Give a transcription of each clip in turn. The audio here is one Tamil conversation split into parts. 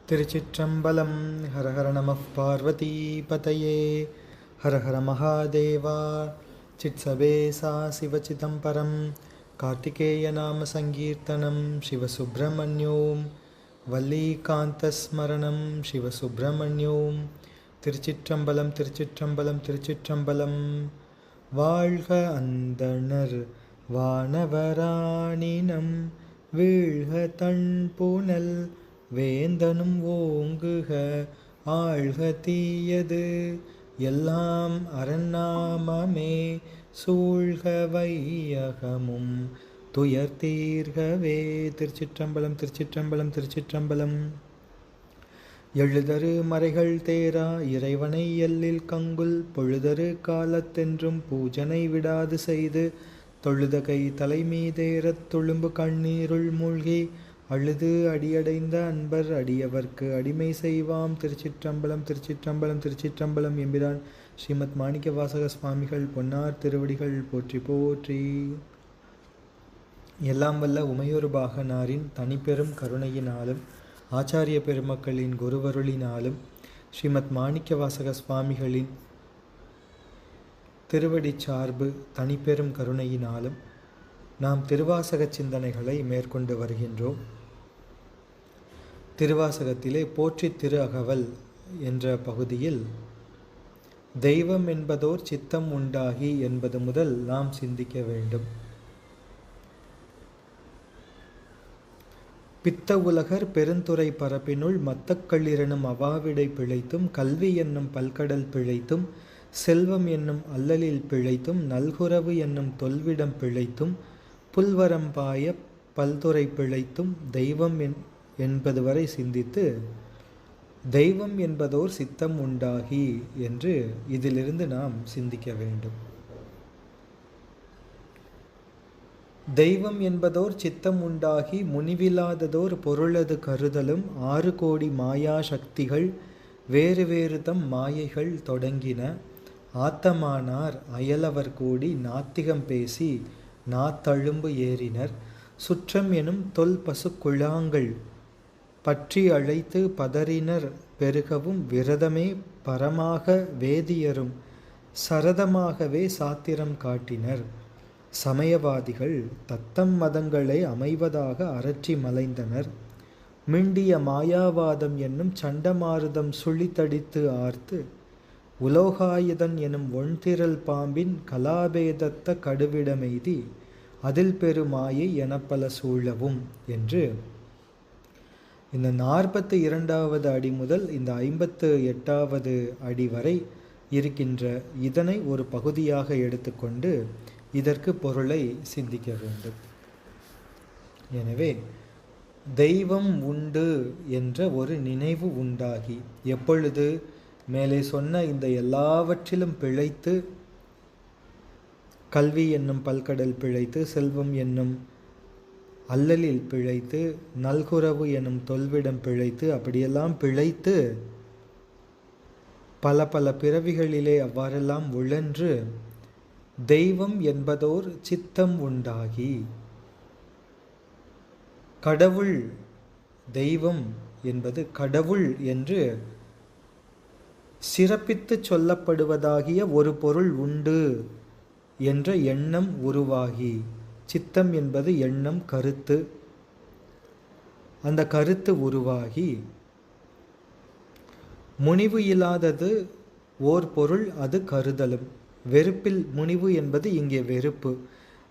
திருச்சிற்றம்பலம். ஹரஹர நம பார்வதி பதையே. ஹரஹர மகாதேவா. சித்சபேசா சிவசிதம்பரம். கார்த்திகேய நாம சங்கீர்த்தனம் சிவசுப்பிரமணியோம். வல்லிகாந்தஸ்மரணம் சிவசுப்பிரமணியோம். திருச்சிற்றம்பலம் திருச்சிற்றம்பலம் திருச்சிற்றம்பலம். வாழ்க அந்தணர் வானவராணினம் வீழ்க தன்புனல் வேந்தனும் ஓங்குக ஆழ்க தீயது எல்லாம் அரண்நாமமே சூழ்க வையகமும் துயர் தீர்கவே. திருச்சிற்றம்பலம் திருச்சிற்றம்பலம் திருச்சிற்றம்பலம். எழுதரு மறைகள் தேரா இறைவனை எல்லில் கங்குல் பொழுதரு காலத்தென்றும் பூஜனை விடாது செய்து தொழுதகை தலைமீதேறத் தொழும்பு கண்ணீருள் மூழ்கி அழுது அடியடைந்த அன்பர் அடியவர்க்கு அடிமை செய்வாம். திருச்சிற்றம்பலம் திருச்சிற்றம்பலம் திருச்சிற்றம்பலம். எம்பிரான் ஸ்ரீமத் மாணிக்கவாசக சுவாமிகள் பொன்னார் திருவடிகள் போற்றி போற்றி. எல்லாம் வல்ல உமையொரு பாகனாரின் தனிப்பெரும் கருணையினாலும் ஆச்சாரிய பெருமக்களின் குருவருளினாலும் ஸ்ரீமத் மாணிக்கவாசக சுவாமிகளின் திருவடி சார்பு தனிப்பெரும் கருணையினாலும் நாம் திருவாசக சிந்தனைகளை மேற்கொண்டு வருகின்றோம். திருவாசகத்திலே போற்றி திரு அகவல் என்ற பகுதியில் தெய்வம் என்பதோர் சித்தம் உண்டாகி என்பது முதல் நாம் சிந்திக்க வேண்டும். பித்த உலகர் பெருந்துறை பரப்பினுள் மத்தக்களிரெனும் அவாவிடை பிழைத்தும் கல்வி என்னும் பல்கடல் பிழைத்தும் செல்வம் என்னும் அல்லலில் பிழைத்தும் நல்குரவு என்னும் தொல்விடம் பிழைத்தும் புல்வரம்பாய பல்துறை பிழைத்தும் தெய்வம் என்பது வரை சிந்தித்து தெய்வம் என்பதோர் சித்தம் உண்டாகி என்று இதிலிருந்து நாம் சிந்திக்க வேண்டும். தெய்வம் என்பதோர் சித்தம் உண்டாகி முனிவில்லாததோர் பொருளது கருதலும் 6 கோடி மாயா சக்திகள் வேறு வேறு தம் மாயைகள் தொடங்கின ஆத்தமானார் அயலவர் கூடி நாத்திகம் பேசி நாத்தழும்பு ஏறினர் சுற்றம் எனும் தொல் பசு குழாங்கள் பற்றி அழைத்து பதறினர் பெருகவும் விரதமே பரமாக வேதியரும் சரதமாகவே சாத்திரம் காட்டினர் சமயவாதிகள் தத்தம் மதங்களை அமைவதாக அரற்றி மலைந்தனர் மிண்டிய மாயாவாதம் என்னும் சண்டமாருதம் சுழித்தடித்து ஆர்த்து உலோகாயுதன் எனும் ஒன்திரல் பாம்பின் கலாபேதத்த கடுவிடமெய்தி அதில் பெருமாயை எனப்பல சூழவும் என்று இந்த 42வது அடி முதல் இந்த 58வது அடி வரை இருக்கின்ற இதனை ஒரு பகுதியாக எடுத்துக்கொண்டு இதற்கு பொருளை சிந்திக்க வேண்டும். எனவே தெய்வம் உண்டு என்ற ஒரு நினைவு உண்டாகி எப்பொழுது மேலே சொன்ன இந்த எல்லாவற்றிலும் பிழைத்து கல்வி என்னும் பல்கடல் பிழைத்து செல்வம் என்னும் அல்லலில் பிழைத்து நல்குரவு எனும் தொல்விடம் பிழைத்து அப்படியெல்லாம் பிழைத்து பல பல பிறவிகளிலே அவ்வாறெல்லாம் உழன்று தெய்வம் என்பதோர் சித்தம் உண்டாகி கடவுள் தெய்வம் என்பது கடவுள் என்று சிறப்பித்து சொல்லப்படுவதாகிய ஒரு பொருள் உண்டு என்ற எண்ணம் உருவாகி சித்தம் என்பது எண்ணம் கருத்து அந்த கருத்து உருவாகி முனிவு இல்லாதது ஓர் பொருள் அது கருதலும் வெறுப்பில் முனிவு என்பது இங்கே வெறுப்பு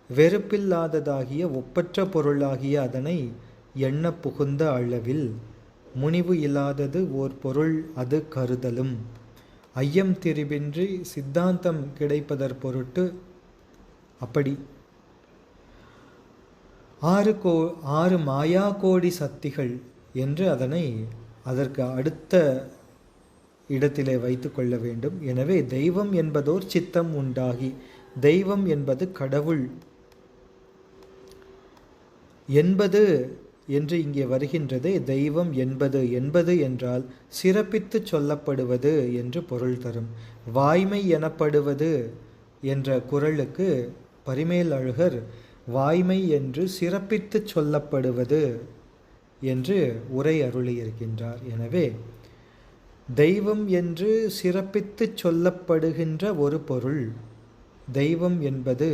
வெறுப்பில்லாததாகிய ஒப்பற்ற பொருளாகிய அதனை எண்ண புகுந்த அளவில் முனிவு இல்லாதது ஓர் பொருள் அது கருதலும் ஐயம் திரிபின்றி சித்தாந்தம் கிடைப்பதற் பொருட்டு அப்படி 6 மாயா கோடி சக்திகள் என்று அதனை அதற்கு அடுத்த இடத்திலே வைத்து கொள்ள வேண்டும். எனவே தெய்வம் என்பதோர் சித்தம் உண்டாகி தெய்வம் என்பது கடவுள் என்பது என்று இங்கே வருகின்றதே தெய்வம் என்பது என்றால் சிறப்பித்து சொல்லப்படுவது என்று பொருள் தரும். வாய்மை எனப்படுவது என்ற குறளுக்கு பரிமேல் அழகர் வாய்மை என்று சிறப்பித்து சொல்லப்படுவது என்று உரை அருளியிருக்கின்றார். எனவே தெய்வம் என்று சிறப்பித்து சொல்லப்படுகின்ற ஒரு பொருள், தெய்வம் என்பது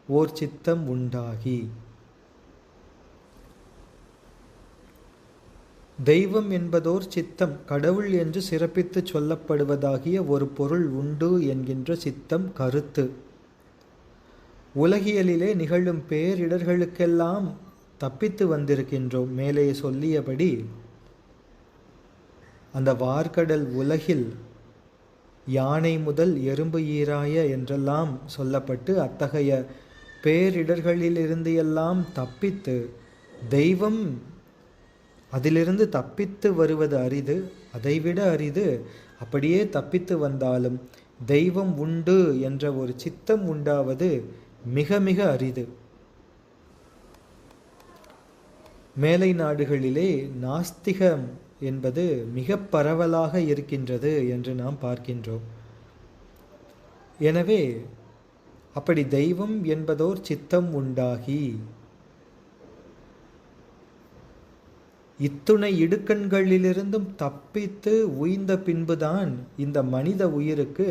ஓர் சித்தம் உண்டாகி, தெய்வம் என்பதோர் சித்தம், கடவுள் என்று சிறப்பித்து சொல்லப்படுவதாகிய ஒரு பொருள் உண்டு என்கின்ற சித்தம் கருத்து. உலகியலிலே நிகழும் பேரிடர்களுக்கெல்லாம் தப்பித்து வந்திருக்கின்றோம். மேலே சொல்லியபடி அந்த வார்கடல் உலகில் யானை முதல் எறும்பு ஈராய என்றெல்லாம் சொல்லப்பட்டு அத்தகைய பேரிடர்களிலிருந்து எல்லாம் தப்பித்து, தெய்வம் அதிலிருந்து தப்பித்து வருவது அரிது, அதைவிட அரிது. அப்படியே தப்பித்து வந்தாலும் தெய்வம் உண்டு என்ற ஒரு சித்தம் உண்டாவது மிக மிக அரிது. மேலை நாடுகளிலே நாஸ்திகம் என்பது மிக பரவலாக இருக்கின்றது என்று நாம் பார்க்கின்றோம். எனவே அப்படி தெய்வம் என்பதோர் சித்தம் உண்டாகி இத்துணை இடுக்கண்களிலிருந்தும் தப்பித்து உய்ந்த பின்புதான் இந்த மனித உயிருக்கு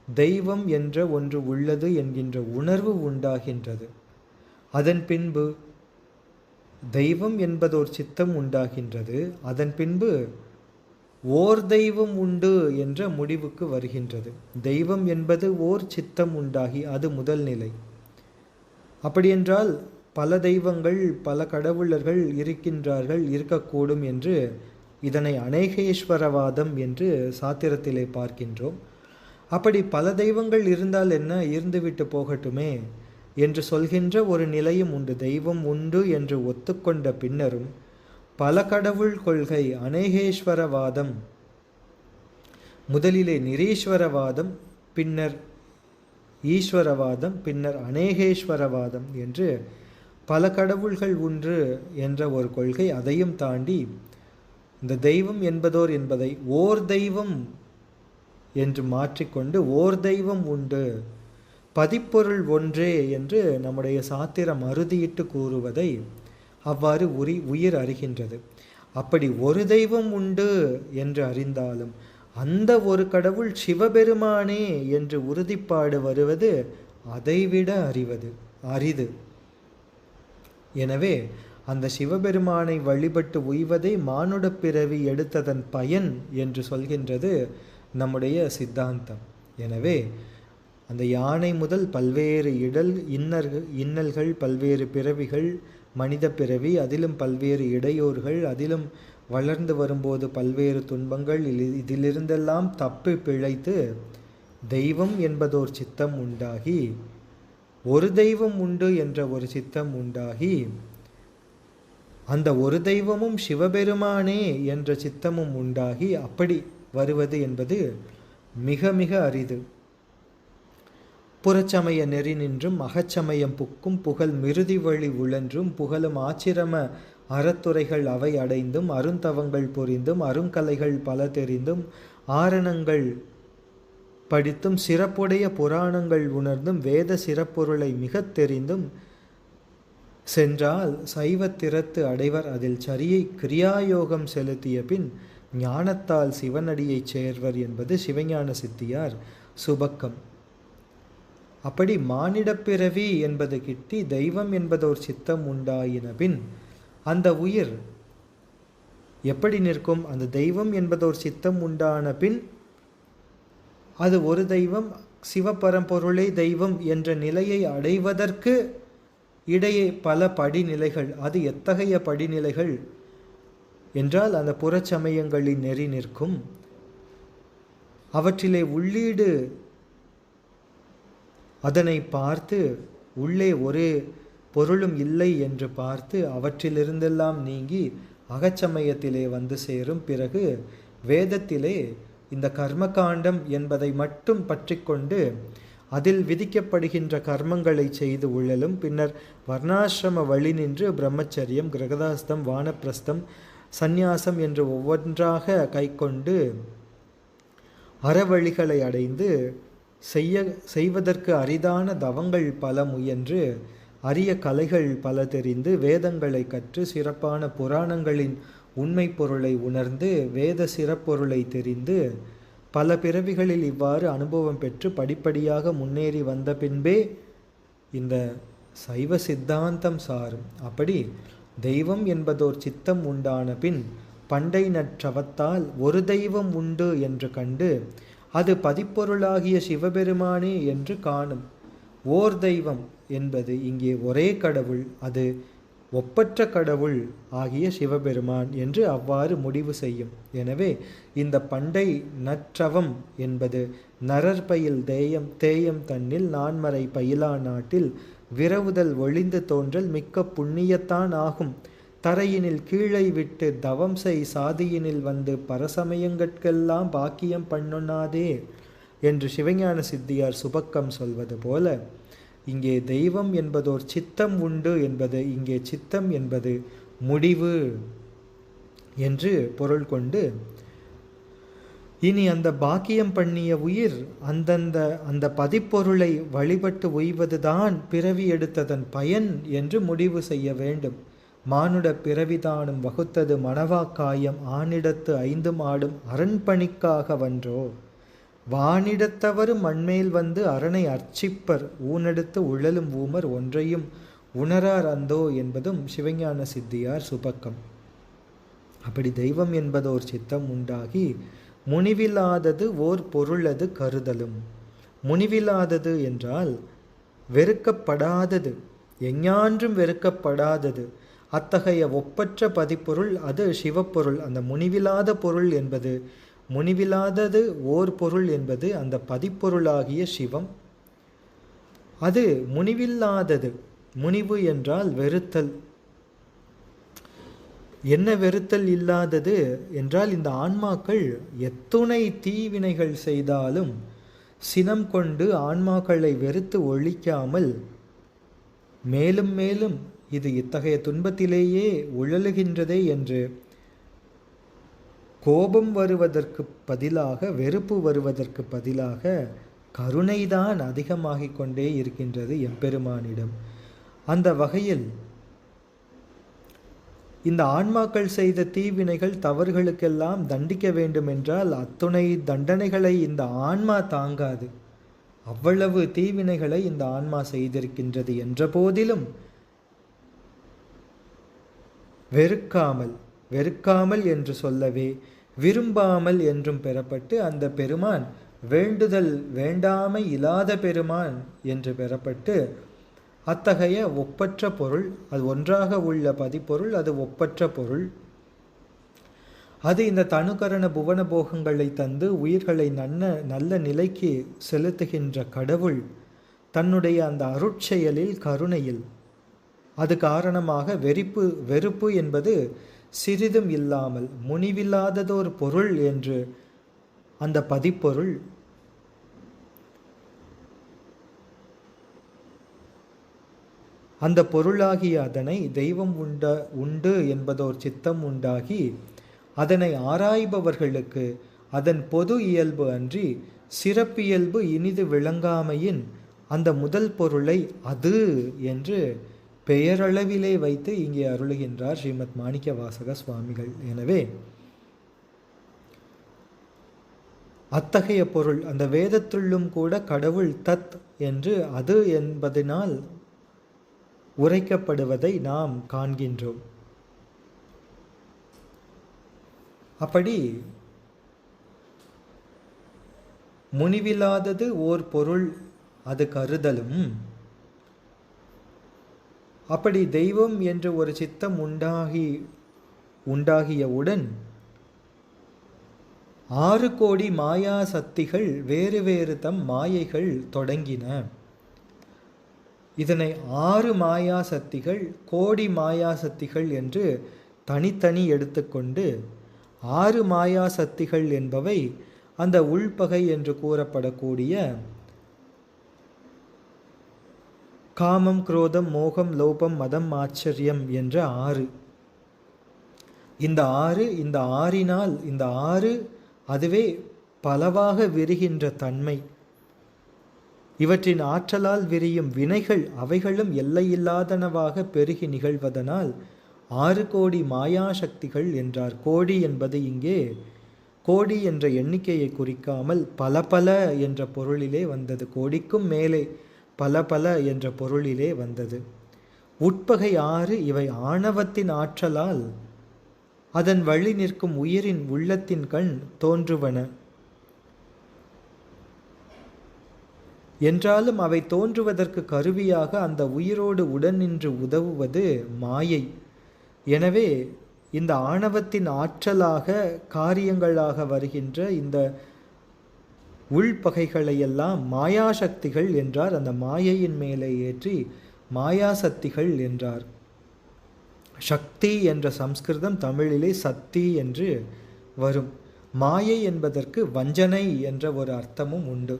தெய்வம் என்ற ஒன்று உள்ளது என்கின்ற உணர்வு உண்டாகின்றது. அதன் பின்பு தெய்வம் என்பதோர் சித்தம் உண்டாகின்றது. அதன் பின்பு ஓர் தெய்வம் உண்டு என்ற முடிவுக்கு வருகின்றது. தெய்வம் என்பது ஓர் சித்தம் உண்டாகி அது முதல் நிலை. அப்படியென்றால் பல தெய்வங்கள், பல கடவுளர்கள் இருக்கின்றார்கள், இருக்கக்கூடும் என்று இதனை அநேகேஸ்வரவாதம் என்று சாத்திரத்திலே பார்க்கின்றோம். அப்படி பல தெய்வங்கள் இருந்தால் என்ன, இருந்துவிட்டு போகட்டுமே என்று சொல்கின்ற ஒரு நிலையும் உண்டு. தெய்வம் உண்டு என்று ஒத்துக்கொண்ட பின்னரும் பல கடவுள் கொள்கை அநேகேஸ்வரவாதம், முதலிலே நிரீஸ்வரவாதம், பின்னர் ஈஸ்வரவாதம், பின்னர் அநேகேஸ்வரவாதம் என்று பல கடவுள்கள் ஒன்று என்ற ஒரு கொள்கை. அதையும் தாண்டி இந்த தெய்வம் என்பதோர் என்பதை ஓர் தெய்வம் என்று மாற்றிக்கொண்டு ஓர் தெய்வம் உண்டு, பதிப்பொருள் ஒன்றே என்று நம்முடைய சாத்திரம் அறுதியிட்டு கூறுவதை அவ்வாறு உயிர் அறிகின்றது. அப்படி ஒரு தெய்வம் உண்டு என்று அறிந்தாலும் அந்த ஒரு கடவுள் சிவபெருமானே என்று உறுதிப்பாடு வருவது அதைவிட அரிது. எனவே அந்த சிவபெருமானை வழிபட்டு உய்வதை மானுட பிறவி எடுத்ததன் பயன் என்று சொல்கின்றது நம்முடைய சித்தாந்தம். எனவே அந்த யானை முதல் பல்வேறு இன்னல்கள், பல்வேறு பிறவிகள், மனித பிறவி, அதிலும் பல்வேறு இடையூறுகள், அதிலும் வளர்ந்து வரும்போது பல்வேறு துன்பங்கள், இதிலிருந்தெல்லாம் தப்பி பிழைத்து தெய்வம் என்பதோர் சித்தம் உண்டாகி, ஒரு தெய்வம் உண்டு என்ற ஒரு சித்தம் உண்டாகி, அந்த ஒரு தெய்வமும் சிவபெருமானே என்ற சித்தமும் உண்டாகி அப்படி வருவது என்பது மிக மிக அரிது. புறச்சமய நெறி நின்றும் அகச்சமயம் புக்கும் புகழ் மிருதி வழி உழன்றும் புகழும் ஆச்சிரம அறத்துறைகள் அவை அடைந்தும் அருந்தவங்கள் புரிந்தும் அருங்கலைகள் பல தெரிந்தும் ஆரணங்கள் படித்தும் சிறப்புடைய புராணங்கள் உணர்ந்தும் வேத சிறப்பொருளை மிக தெரிந்தும் சென்றால் சைவத்திறத்து அடைவர் அதில் சரியை கிரியாயோகம் செலுத்திய பின் ஞானத்தால் சிவனடியைச் சேர்வர் என்பது சிவஞான சித்தியார் சுபக்கம். அப்படி மானிடப்பிறவி என்பது கிட்டி தெய்வம் என்பதோர் சித்தம் உண்டாயின பின் அந்த உயிர் எப்படி நிற்கும்? அந்த தெய்வம் என்பதோர் சித்தம் உண்டான பின் அது ஒரு தெய்வம், சிவபரம்பொருளே தெய்வம் என்ற நிலையை அடைவதற்கு இடையே பல படிநிலைகள். அது எத்தகைய படிநிலைகள் என்றால் அந்த புறச்சமயங்களின் நெறி நிற்கும். அவற்றிலே உள்ளீடு அதனை பார்த்து உள்ளே ஒரு பொருளும் இல்லை என்று பார்த்து அவற்றிலிருந்தெல்லாம் நீங்கி அகச்சமயத்திலே வந்து சேரும். பிறகு வேதத்திலே இந்த கர்மகாண்டம் என்பதை மட்டும் பற்றி கொண்டு அதில் விதிக்கப்படுகின்ற கர்மங்களை செய்து உள்ளலும், பின்னர் வர்ணாசிரம வழி நின்று பிரம்மச்சரியம், கிரகதாஸ்தம், வானப்பிரஸ்தம், சந்நியாசம் என்று ஒவ்வொன்றாக கைக்கொண்டு அறவழிகளை அடைந்து செய்வதற்கு அரிதான தவங்கள் பல முயன்று அரிய கலைகள் பல தெரிந்து வேதங்களை கற்று சிறப்பான புராணங்களின் உண்மை பொருளை உணர்ந்து வேத சிறப்பொருளை தெரிந்து பல பிறவிகளில் இவ்வாறு அனுபவம் பெற்று படிப்படியாக முன்னேறி வந்த பின்பே இந்த சைவ சித்தாந்தம் சாரும். அப்படி தெய்வம் என்பதோர் சித்தம் உண்டான பின் பண்டை நற்றவத்தால் ஒரு தெய்வம் உண்டு என்று கண்டு அது பதிப்பொருளாகிய சிவபெருமானே என்று காணும். ஓர் தெய்வம் என்பது இங்கே ஒரே கடவுள், அது ஒப்பற்ற கடவுள் ஆகிய சிவபெருமான் என்று அவ்வாறு முடிவு செய்யும். எனவே இந்த பண்டை நற்றவம் என்பது நரர் பயில் தேயம் தன்னில் நான்மறை பயிலா நாட்டில் விரவுதல் ஒளிந்து தோன்றல் மிக்க புண்ணியத்தான் ஆகும். தரையினில் கீழை விட்டு தவம் செய் சாதியினில் வந்து பரசமயங்கட்கெல்லாம் பாக்கியம் பண்ணொண்ணாதே என்று சிவஞான சித்தியார் சுபக்கம் சொல்வது போல இங்கே தெய்வம் என்பதோர் சித்தம் உண்டு என்பது இங்கே சித்தம் என்பது முடிவு என்று பொருள் கொண்டு இனி அந்த பாக்கியம் பண்ணிய உயிர் அந்த பதிப்பொருளை வழிபட்டு உய்வதுதான் பிறவி எடுத்ததன் பயன் என்று முடிவு செய்ய வேண்டும். மானுட பிறவிதானும் வகுத்தது மணவாக்காயம் ஆனிடத்து 5 மாடும் அரண்பணிக்காக வன்றோ வானிடத்தவரும் மண்மேல் வந்து அரணை அர்ச்சிப்பர் ஊனெடுத்து உழலும் ஊமர் ஒன்றையும் உணரார் அந்தோ என்பதும் சிவஞான சித்தியார் சுபக்கம். அப்படி தெய்வம் என்பதோர் சித்தம் உண்டாகி முனிவில்லாதது ஓர் பொருளது கருதலும். முனிவில்லாதது என்றால் வெறுக்கப்படாதது, எஞ்ஞான்றும் வெறுக்கப்படாதது. அத்தகைய ஒப்பற்ற பதிப்பொருள் அது சிவப்பொருள். அந்த முனிவில்லாத பொருள் என்பது முனிவில்லாதது ஓர் பொருள் என்பது அந்த பதிப்பொருளாகிய சிவம். அது முனிவில்லாதது. முனிவு என்றால் வெறுத்தல். என்ன வெறுத்தல் இல்லாதது என்றால் இந்த ஆன்மாக்கள் எத்துணை தீவினைகள் செய்தாலும் சினம் கொண்டு ஆன்மாக்களை வெறுத்து ஒழிக்காமல் மேலும் மேலும் இது இத்தகைய துன்பத்திலேயே உழலுகின்றதே என்று கோபம் வருவதற்கு பதிலாக வெறுப்பு வருவதற்கு பதிலாக கருணைதான் அதிகமாகிக் கொண்டே இருக்கின்றது எம்பெருமானிடம். அந்த வகையில் இந்த ஆன்மாக்கள் செய்த தீவினைகள் தவறுகளுக்கெல்லாம் தண்டிக்க வேண்டும் என்றால் அத்துணை தண்டனைகளை இந்த ஆன்மா தாங்காது. அவ்வளவு தீவினைகளை இந்த ஆன்மா செய்திருக்கின்றது என்ற போதிலும் வெறுக்காமல் என்று சொல்லவே விரும்பாமல் என்றும் பெறப்பட்டு அந்த பெருமான் வேண்டுதல் வேண்டாமை இல்லாத பெருமான் என்று பெறப்பட்டு அத்தகைய ஒப்பற்ற பொருள், அது ஒன்றாக உள்ள பதிப்பொருள், அது ஒப்பற்ற பொருள். அது இந்த தனுகரண புவன போகங்களை தந்து உயிர்களை நல்ல நிலைக்கு செலுத்துகின்ற கடவுள் தன்னுடைய அந்த அருட்செயலில் கருணையில் அது காரணமாக வெறுப்பு என்பது சிறிதும் இல்லாமல் முனிவில்லாததோர் பொருள் என்று அந்த பதிப்பொருள் அந்த பொருளாகிய அதனை தெய்வம் உண்டு என்பதோர் சித்தம் உண்டாகி அதனை ஆராய்பவர்களுக்கு அதன் பொது இயல்பு அன்றி சிறப்பியல்பு இனிது விளங்காமையின் அந்த முதல் பொருளை அது என்று பெயரளவிலே வைத்து இங்கே அருளுகின்றார் ஸ்ரீமத் மாணிக்க வாசக சுவாமிகள். எனவே அத்தகைய பொருள் அந்த வேதத்துள்ளும் கூட கடவுள் தத் என்று அது என்பதனால் உரைக்கப்படுவதை நாம் காண்கின்றோம். அப்படி முனிவில்லாதது ஓர் பொருள் அது கருதலும், அப்படி தெய்வம் என்று ஒரு சித்தம் உண்டாகியவுடன் 6 கோடி மாயா சக்திகள் வேறு வேறு தம் மாயைகள் தொடங்கின. இதனை 6 மாயா சக்திகள் கோடி மாயா சக்திகள் என்று தனித்தனி எடுத்துக்கொண்டு 6 மாயா சக்திகள் என்பவை அந்த உள்பகை என்று கூறப்படக்கூடிய காமம், குரோதம், மோகம், லோபம், மதம், ஆச்சரியம் என்ற 6. இந்த 6 இந்த 6 அதுவே பலவாக விரிகின்ற தன்மை. இவற்றின் ஆற்றலால் விரியும் வினைகள் அவைகளும் எல்லையில்லாதனவாக பெருகி நிகழ்வதனால் 6 கோடி மாயாசக்திகள் என்றார். கோடி என்பது இங்கே கோடி என்ற எண்ணிக்கையை குறிக்காமல் பல பல என்ற பொருளிலே வந்தது. கோடிக்கும் மேலே பல பல என்ற பொருளிலே வந்தது. உட்பகை 6 இவை ஆணவத்தின் ஆற்றலால் அதன் வழி நிற்கும் உயிரின் உள்ளத்தின் கண் தோன்றுவன. என்றாலும் அவை தோன்றுவதற்கு கருவியாக அந்த உயிரோடு உடன் நின்று உதவுவது மாயை. எனவே இந்த ஆணவத்தின் ஆற்றலாக காரியங்களாக வருகின்ற இந்த உள்பகைகளையெல்லாம் மாயாசக்திகள் என்றார். அந்த மாயையின் மேலே ஏற்றி மாயாசக்திகள் என்றார். சக்தி என்ற சம்ஸ்கிருதம் தமிழிலே சக்தி என்று வரும். மாயை என்பதற்கு வஞ்சனை என்ற ஒரு அர்த்தமும் உண்டு.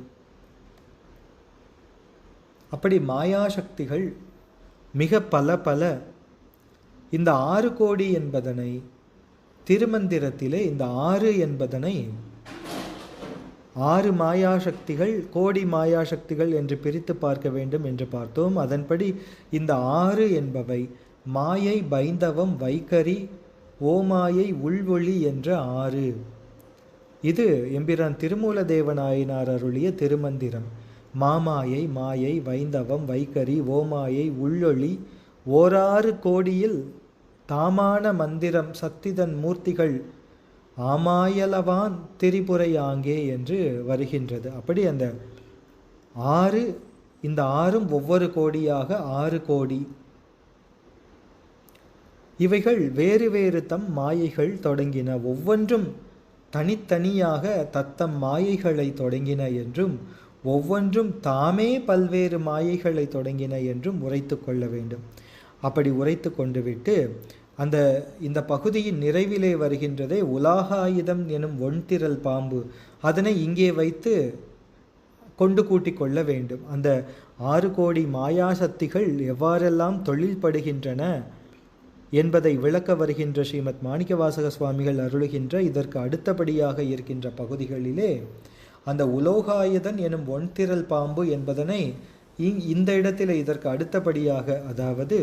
அப்படி மாயாசக்திகள் மிக பல பல. இந்த 6 கோடி என்பதனை திருமந்திரத்திலே இந்த 6 என்பதனை 6 மாயாசக்திகள் கோடி மாயாசக்திகள் என்று பிரித்து பார்க்க வேண்டும் என்று பார்த்தோம். அதன்படி இந்த 6 என்பவை மாயை, பைந்தவம், வைகரி, ஓமாயை, உள்வொளி என்ற 6. இது எம்பிரான் திருமூலதேவநாயனார் அருளிய திருமந்திரம். மாமாயை, மாயை, வைந்தவம், வைகரி, ஓமாயை, உள்ளொளி, 6 கோடியில் தாமான மந்திரம் சத்திதன் மூர்த்திகள் ஆமாயலவான் திரிபுரையாங்கே என்று வருகின்றது. அப்படி அந்த 6 இந்த 6ம் ஒவ்வொரு கோடியாக 6 கோடி. இவைகள் வேறு வேறு தம் மாயைகள் தொடங்கின. ஒவ்வொன்றும் தனித்தனியாக தத்தம் மாயைகளை தொடங்கின என்றும் ஒவ்வொன்றும் தாமே பல்வேறு மாயைகளை தொடங்கின என்றும் உரைத்து கொள்ள வேண்டும். அப்படி உரைத்து கொண்டு விட்டு இந்த பகுதியின் நிறைவிலே வருகின்றதே உலாகாயுதம் எனும் ஒன்திரல் பாம்பு, அதனை இங்கே வைத்து கொண்டு கூட்டிக் கொள்ள வேண்டும். அந்த 6 கோடி மாயாசக்திகள் எவ்வாறெல்லாம் தொழில்படுகின்றன என்பதை விளக்க வருகின்ற ஸ்ரீமத் மாணிக்கவாசக சுவாமிகள் அருளுகின்ற இதற்கு அடுத்தபடியாக இருக்கின்ற பகுதிகளிலே அந்த உலோகாயுதன் எனும் ஒன்திரல் பாம்பு என்பதனை இந்த இடத்தில் இதற்கு அடுத்தபடியாக, அதாவது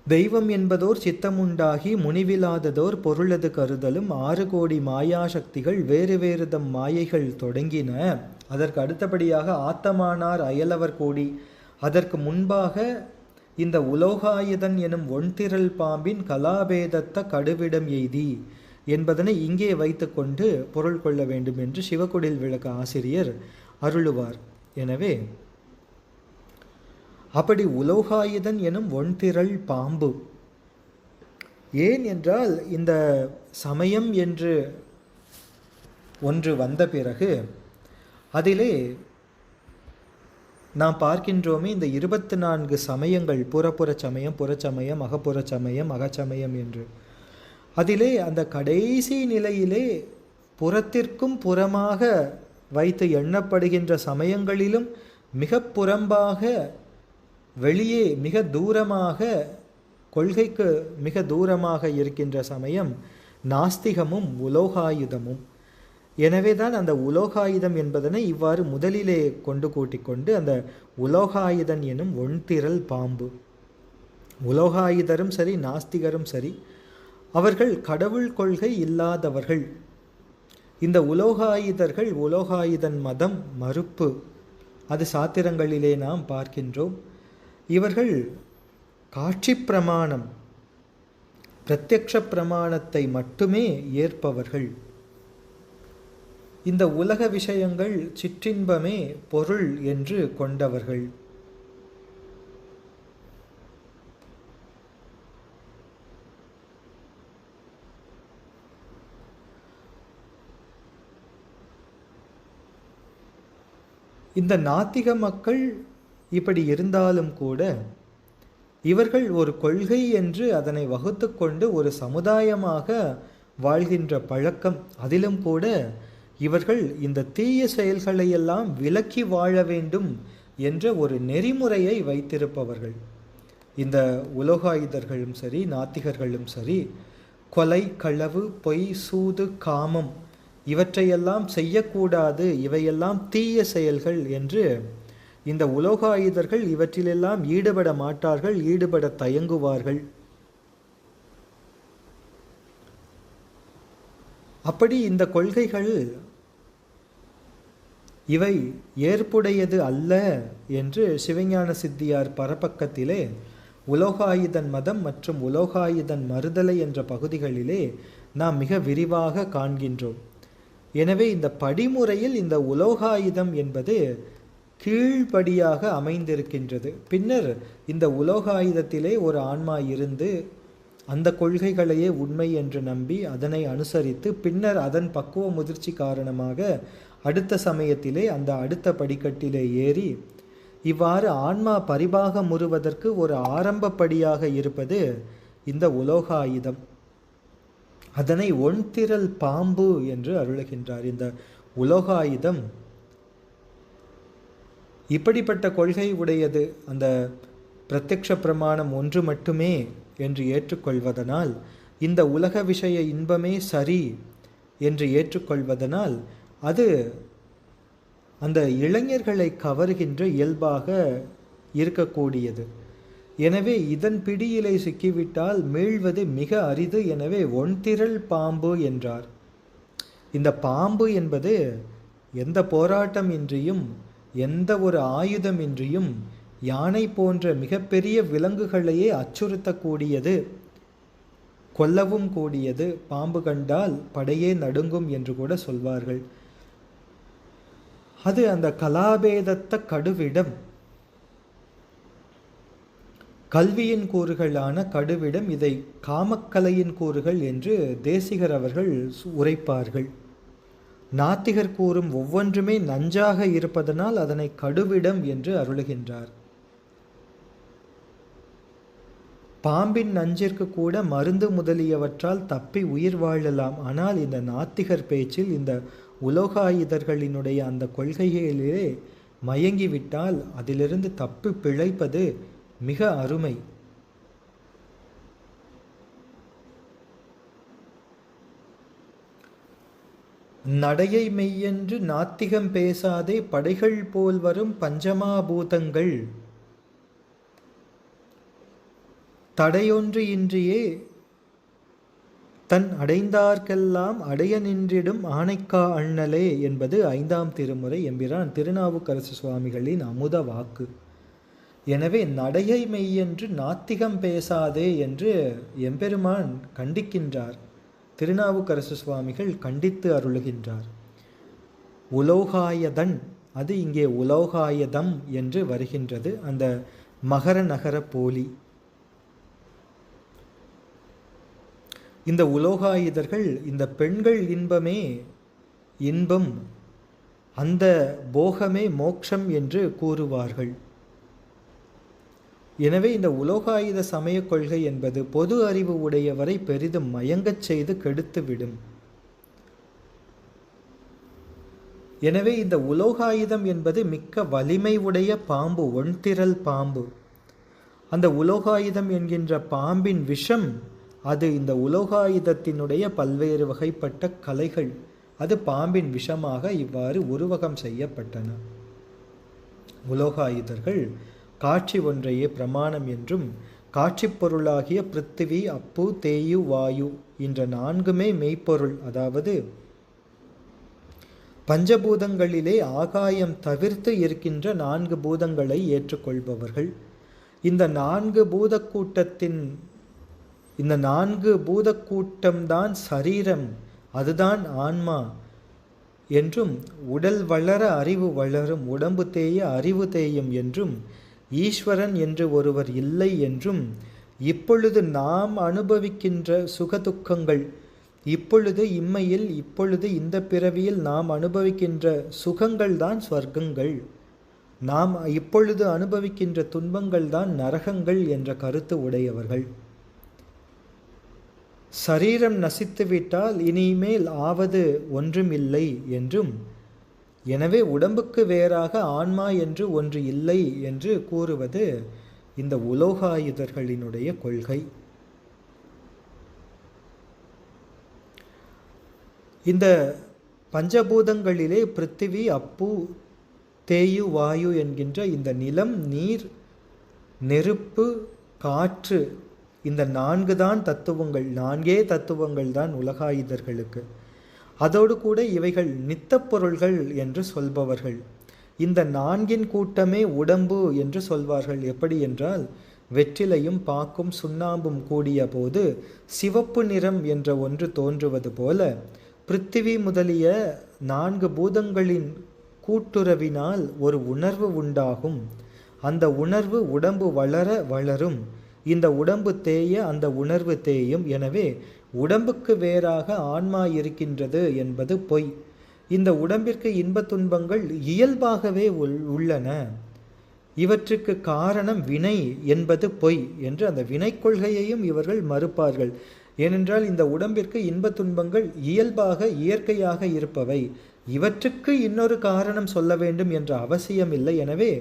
தெய்வம் என்பதோர் சித்தமுண்டாகி முனிவிலாததோர் பொருளது கருதலும் 6 கோடி மாயாசக்திகள் வேறு வேறு தம் மாயைகள் தொடங்கின. அதற்கு அடுத்தபடியாக ஆத்தமானார் அயலவர் கூடி. அதற்கு முன்பாக இந்த உலோகாயுதன் எனும் ஒன்திரல் பாம்பின் கலாபேதத்த கடுவிடம் எய்தி என்பதனை இங்கே வைத்து கொண்டு பொருள் கொள்ள வேண்டும் என்று சிவகுடில் விளக்க ஆசிரியர் அருளுவார். எனவே அப்படி உலோகாயுதன் எனும் ஒன்திரள் பாம்பு ஏன் என்றால், இந்த சமயம் என்று ஒன்று வந்த பிறகு அதிலே நாம் பார்க்கின்றோமே இந்த 24 சமயங்கள், புறப்புற சமயம், புறச்சமயம், அகப்புற சமயம், அகச்சமயம் என்று. அதிலே அந்த கடைசி நிலையிலே புறத்திற்கும் புறமாக வைத்து எண்ணப்படுகின்ற சமயங்களிலும் மிக புறம்பாக, வெளியே மிக தூரமாக, கொள்கைக்கு மிக தூரமாக இருக்கின்ற சமயம் நாஸ்திகமும் உலோகாயுதமும். எனவே தான் அந்த உலோகாயுதம் என்பதனை இவ்வாறு முதலிலே கொண்டு கூட்டிக்கொண்டு அந்த உலோகாயுதன் எனும் ஒன்திரள் பாம்பு. உலோகாயுதரும் சரி, நாஸ்திகரும் சரி, அவர்கள் கடவுள் கொள்கை இல்லாதவர்கள். இந்த உலோகாயுதர்கள் உலோகாயுதன் மதம் மறுப்பு, அது சாத்திரங்களிலே நாம் பார்க்கின்றோம். இவர்கள் காட்சி பிரமாணம், பிரத்யக்ஷ பிரமாணத்தை மட்டுமே ஏற்பவர்கள். இந்த உலக விஷயங்கள் சிற்றின்பமே பொருள் என்று கொண்டவர்கள். இந்த நாத்திக மக்கள் இப்படி இருந்தாலும் கூட இவர்கள் ஒரு கொள்கை என்று அதனை வகுத்து கொண்டு ஒரு சமுதாயமாக வாழ்கின்ற பழக்கம், அதிலும் கூட இவர்கள் இந்த தீய செயல்களையெல்லாம் விலக்கி வாழ வேண்டும் என்ற ஒரு நெறிமுறையை வைத்திருப்பவர்கள். இந்த உலோகாயுதர்களும் சரி, நாத்திகர்களும் சரி, கொலை, களவு, பொய், சூது, காமம் இவற்றையெல்லாம் செய்யக்கூடாது, இவையெல்லாம் தீய செயல்கள் என்று இந்த உலோகாயுதர்கள் இவற்றிலெல்லாம் ஈடுபட மாட்டார்கள், ஈடுபட தயங்குவார்கள். அப்படி இந்த கொள்கைகள் இவை ஏற்புடையது அல்ல என்று சிவஞான சித்தியார் பரபக்கத்திலே உலோகாயுதன் மதம் மற்றும் உலோகாயுதன் மறுதலை என்ற பகுதிகளிலே நாம் மிக விரிவாக காண்கின்றோம். எனவே இந்த படிமுறையில் இந்த உலோகாயுதம் என்பது கீழ்படியாக அமைந்திருக்கின்றது. பின்னர் இந்த உலோகாயுதத்திலே ஒரு ஆன்மா இருந்து அந்த கொள்கைகளையே உண்மை என்று நம்பி அதனை அனுசரித்து பின்னர் அதன் பக்குவ முதிர்ச்சி காரணமாக அடுத்த சமயத்திலே அந்த அடுத்த படிக்கட்டிலே ஏறி இவ்வாறு ஆன்மா பரிபாகமுறுவதற்கு ஒரு ஆரம்ப படியாக இருப்பது இந்த உலோகாயுதம். அதனை ஒண்திரள் பாம்பு என்று அருளுகின்றார். இந்த உலோகாயுதம் இப்படிப்பட்ட கொள்கை உடையது. அந்த பிரத்யக்ஷ பிரமாணம் ஒன்று மட்டுமே என்று ஏற்றுக்கொள்வதனால், இந்த உலக விஷய இன்பமே சரி என்று ஏற்றுக்கொள்வதனால் அது அந்த இளைஞர்களை கவர்கின்ற இயல்பாக இருக்கக்கூடியது. எனவே இதன் பிடியிலே சிக்கிவிட்டால் மீள்வது மிக அரிது. எனவே ஒண்திரள் பாம்பு என்றார். இந்த பாம்பு என்பது எந்த போராட்டம் இன்றியும் எந்த ஒரு ஆயுதம் இன்றியும் யானை போன்ற மிகப்பெரிய விலங்குகளையே அச்சுறுத்தக்கூடியது, கொல்லவும் கூடியது. பாம்பு கண்டால் படையே நடுங்கும் என்று கூட சொல்வார்கள். அது அந்த கலாபேதத்த கடுவிடம், கல்வியின் கூறுகளான கடுவிடம். இதை காமக்கலையின் கூறுகள் என்று தேசிகர் அவர்கள் உரைப்பார்கள். நாத்திகர் கூறும் ஒவ்வொன்றுமே நஞ்சாக இருப்பதனால் அதனை கடுவிடம் என்று அருளுகின்றார். பாம்பின் நஞ்சிற்கு கூட மருந்து முதலியவற்றால் தப்பி உயிர் வாழலாம். ஆனால் இந்த நாத்திகர் பேச்சில் இந்த உலோகாயுதர்களினுடைய அந்த கொள்கைகளிலே மயங்கிவிட்டால் அதிலிருந்து தப்பி பிழைப்பது மிக அருமை. நடையை மெய்யென்று நாத்திகம் பேசாதே, படைகள் போல் வரும் பஞ்சமாபூதங்கள் தடையொன்று இன்றியே தன் அடைந்தார்க்கெல்லாம் அடைய நின்றிடும் ஆணைக்கா அண்ணலே என்பது 5ஆம் திருமுறை எம்பிரான் திருநாவுக்கரசு சுவாமிகளின் அமுத வாக்கு. எனவே நடையை மெய்யென்று நாத்திகம் பேசாதே என்று எம்பெருமான் கண்டிக்கின்றார். திருநாவுக்கரசு சுவாமிகள் கண்டித்து அருளுகின்றார். உலோகாயதன், அது இங்கே உலோகாயதம் என்று வருகின்றது. அந்த மகர நகர போலி. இந்த உலோகாயுதர்கள் இந்த பெண்கள் இன்பமே இன்பம், அந்த போகமே மோட்சம் என்று கூறுவார்கள். எனவே இந்த உலோகாயுத சமய கொள்கை என்பது பொது அறிவு உடையவரை பெரிதும் மயங்கச் செய்து கெடுத்துவிடும். எனவே இந்த உலோகாயுதம் என்பது மிக்க வலிமை உடைய பாம்பு, ஒண்திரள் பாம்பு. அந்த உலோகாயுதம் என்கின்ற பாம்பின் விஷம் அது இந்த உலோகாயுதத்தினுடைய பல்வேறு வகைப்பட்ட கலைகள், அது பாம்பின் விஷமாக இவ்வாறு உருவகம் செய்யப்பட்டன. உலோகாயுதர்கள் காட்சி ஒன்றையே பிரமாணம் என்றும், காட்சி பொருளாகிய பிருத்திவி, அப்பு, தேயு, வாயு என்ற 4மே மெய்ப்பொருள், அதாவது பஞ்சபூதங்களிலே ஆகாயம் தவிர்த்து இருக்கின்ற 4 பூதங்களை ஏற்றுக்கொள்பவர்கள். இந்த 4 பூதக்கூட்டம்தான் சரீரம், அதுதான் ஆன்மா என்றும், உடல் வளர அறிவு வளரும், உடம்பு தேய அறிவு தேயும் என்றும், ஈஸ்வரன் என்று ஒருவர் இல்லை என்றும், இப்பொழுது நாம் அனுபவிக்கின்ற சுகதுக்கங்கள், இப்பொழுது இம்மையில் இப்பொழுது இந்த பிறவியில் நாம் அனுபவிக்கின்ற சுகங்கள் தான் ஸ்வர்க்கங்கள், நாம் இப்பொழுது அனுபவிக்கின்ற துன்பங்கள் தான் நரகங்கள் என்ற கருத்து உடையவர்கள். சரீரம் நசித்துவிட்டால் இனிமேல் ஆவது ஒன்றுமில்லை என்றும், எனவே உடம்புக்கு வேறாக ஆன்மா என்று ஒன்று இல்லை என்று கூறுவது இந்த உலோகாயுதர்களினுடைய கொள்கை. இந்த பஞ்சபூதங்களிலே பிருத்திவி, அப்பு, தேயு, வாயு என்கின்ற இந்த நிலம், நீர், நெருப்பு, காற்று, இந்த 4 தான் தத்துவங்கள், 4 தத்துவங்கள் தான் உலகாயுதர்களுக்கு. அதோடு கூட இவைகள் நித்த பொருள்கள் என்று சொல்பவர்கள். இந்த 4 கூட்டமே உடம்பு என்று சொல்வார்கள். எப்படி என்றால், வெற்றிலையும் பாக்கும் சுண்ணாம்பும் கூடிய போது சிவப்பு நிறம் என்ற ஒன்று தோன்றுவது போல பிருத்திவி முதலிய 4 பூதங்களின் கூட்டுறவினால் ஒரு உணர்வு உண்டாகும். அந்த உணர்வு உடம்பு வளர வளரும். இந்த உடம்பு தேய அந்த உணர்வு தேயும். எனவே உடம்புக்கு வேறாக ஆன்மா இருக்கின்றது என்பது பொய். இந்த உடம்பிற்கு இன்ப துன்பங்கள் இயல்பாகவே உள்ளன. இவற்றுக்கு காரணம் வினை என்பது பொய் என்று அந்த வினை கொள்கையையும் இவர்கள் மறுப்பார்கள். ஏனென்றால் இந்த உடம்பிற்கு இன்ப துன்பங்கள் இயல்பாக இயற்கையாக இருப்பவை. இவற்றுக்கு இன்னொரு காரணம் சொல்ல வேண்டும் என்ற அவசியம் இல்லை. எனவே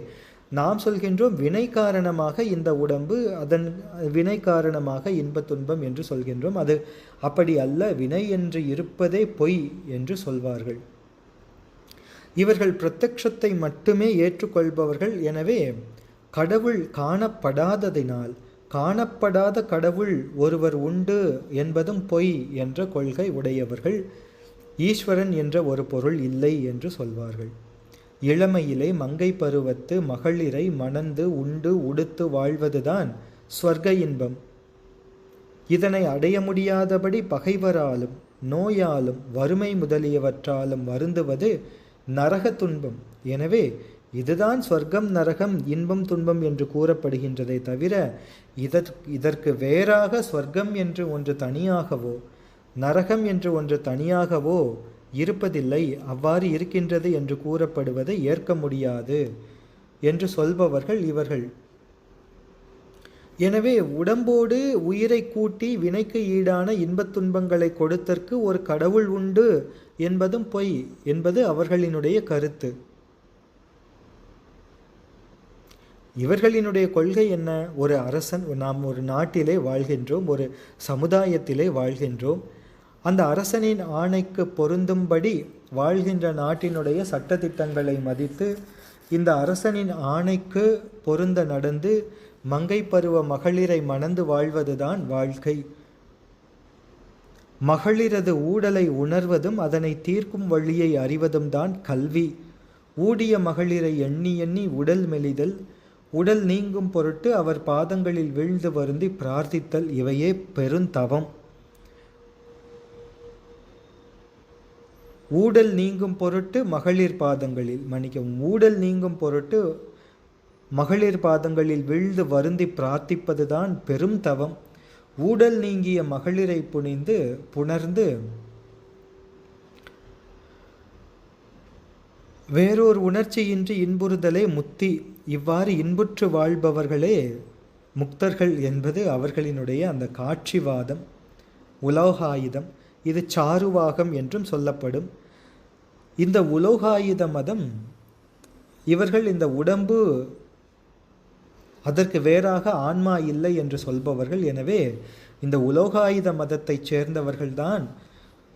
நாம் சொல்கின்றோம் வினை காரணமாக இந்த உடம்பு, அதன் வினை காரணமாக இன்ப துன்பம் என்று சொல்கின்றோம். அது அப்படி அல்ல. வினை என்று இருப்பதே பொய் என்று சொல்வார்கள். இவர்கள் பிரத்யக்ஷத்தை மட்டுமே ஏற்றுக்கொள்பவர்கள். எனவே கடவுள் காணப்படாததினால் காணப்படாத கடவுள் ஒருவர் உண்டு என்பதும் பொய் என்ற கொள்கை உடையவர்கள். ஈஸ்வரன் என்ற ஒரு பொருள் இல்லை என்று சொல்வார்கள். இளமையிலே மங்கை பருவத்து மகளிரை மணந்து உண்டு உடுத்து வாழ்வதுதான் ஸ்வர்க்க இன்பம். இதனை அடைய முடியாதபடி பகைவராலும் நோயாலும் வறுமை முதலியவற்றாலும் வருந்துவது நரக துன்பம். எனவே இதுதான் ஸ்வர்க்கம், நரகம், இன்பம், துன்பம் என்று கூறப்படுகின்றதை தவிர இதற்கு வேறாக ஸ்வர்க்கம் என்று ஒன்று தனியாகவோ நரகம் என்று ஒன்று தனியாகவோ இருப்பதில்லை. அவ்வாறு இருக்கின்றது என்று கூறப்படுவதை ஏற்க முடியாது என்று சொல்பவர்கள் இவர்கள். எனவே உடம்போடு உயிரை கூட்டி வினைக்கு ஈடான இன்பத் துன்பங்களை கொடுத்தற்கு ஒரு கடவுள் உண்டு என்பதும் பொய் என்பது அவர்களினுடைய கருத்து. இவர்களினுடைய கொள்கை என்ன? ஒரு அரசன், நாம் ஒரு நாட்டிலே வாழ்கின்றோம், ஒரு சமுதாயத்திலே வாழ்கின்றோம். அந்த அரசனின் ஆணைக்கு பொருந்தும்படி வாழ்கின்ற நாட்டினுடைய சட்டதிட்டங்களை மதித்து இந்த அரசனின் ஆணைக்கு பொருந்த நடந்து மங்கை பருவ மகளிரை மணந்து வாழ்வதுதான் வாழ்க்கை. மகளிரது ஊடலை உணர்வதும் அதனை தீர்க்கும் வழியை அறிவதும் தான் கல்வி. ஊடிய மகளிரை எண்ணி எண்ணி உடல் மெலிதல், உடல் நீங்கும் பொருட்டு அவர் பாதங்களில் வீழ்ந்து வருந்தி பிரார்த்தித்தல், இவையே பெருந்தவம். ஊடல் நீங்கும் பொருட்டு மகளிர் பாதங்களில் ஊடல் நீங்கும் பொருட்டு மகளிர் பாதங்களில் வீழ்ந்து வருந்தி பிரார்த்திப்பதுதான் பெரும் தவம். ஊடல் நீங்கிய மகளிரை புணர்ந்து வேறொரு உணர்ச்சியின்றி இன்புறுதலே முத்தி. இவ்வாறு இன்புற்று வாழ்பவர்களே முக்தர்கள் என்பது அவர்களினுடைய அந்த காட்சிவாதம், உலோகாயுதம். இது சாருவாகம் என்றும் சொல்லப்படும். இந்த உலோகாயுத மதம், இவர்கள் இந்த உடம்பு, அதற்கு வேறாக ஆன்மா இல்லை என்று சொல்பவர்கள். எனவே இந்த உலோகாயுத மதத்தைச் சேர்ந்தவர்கள்தான்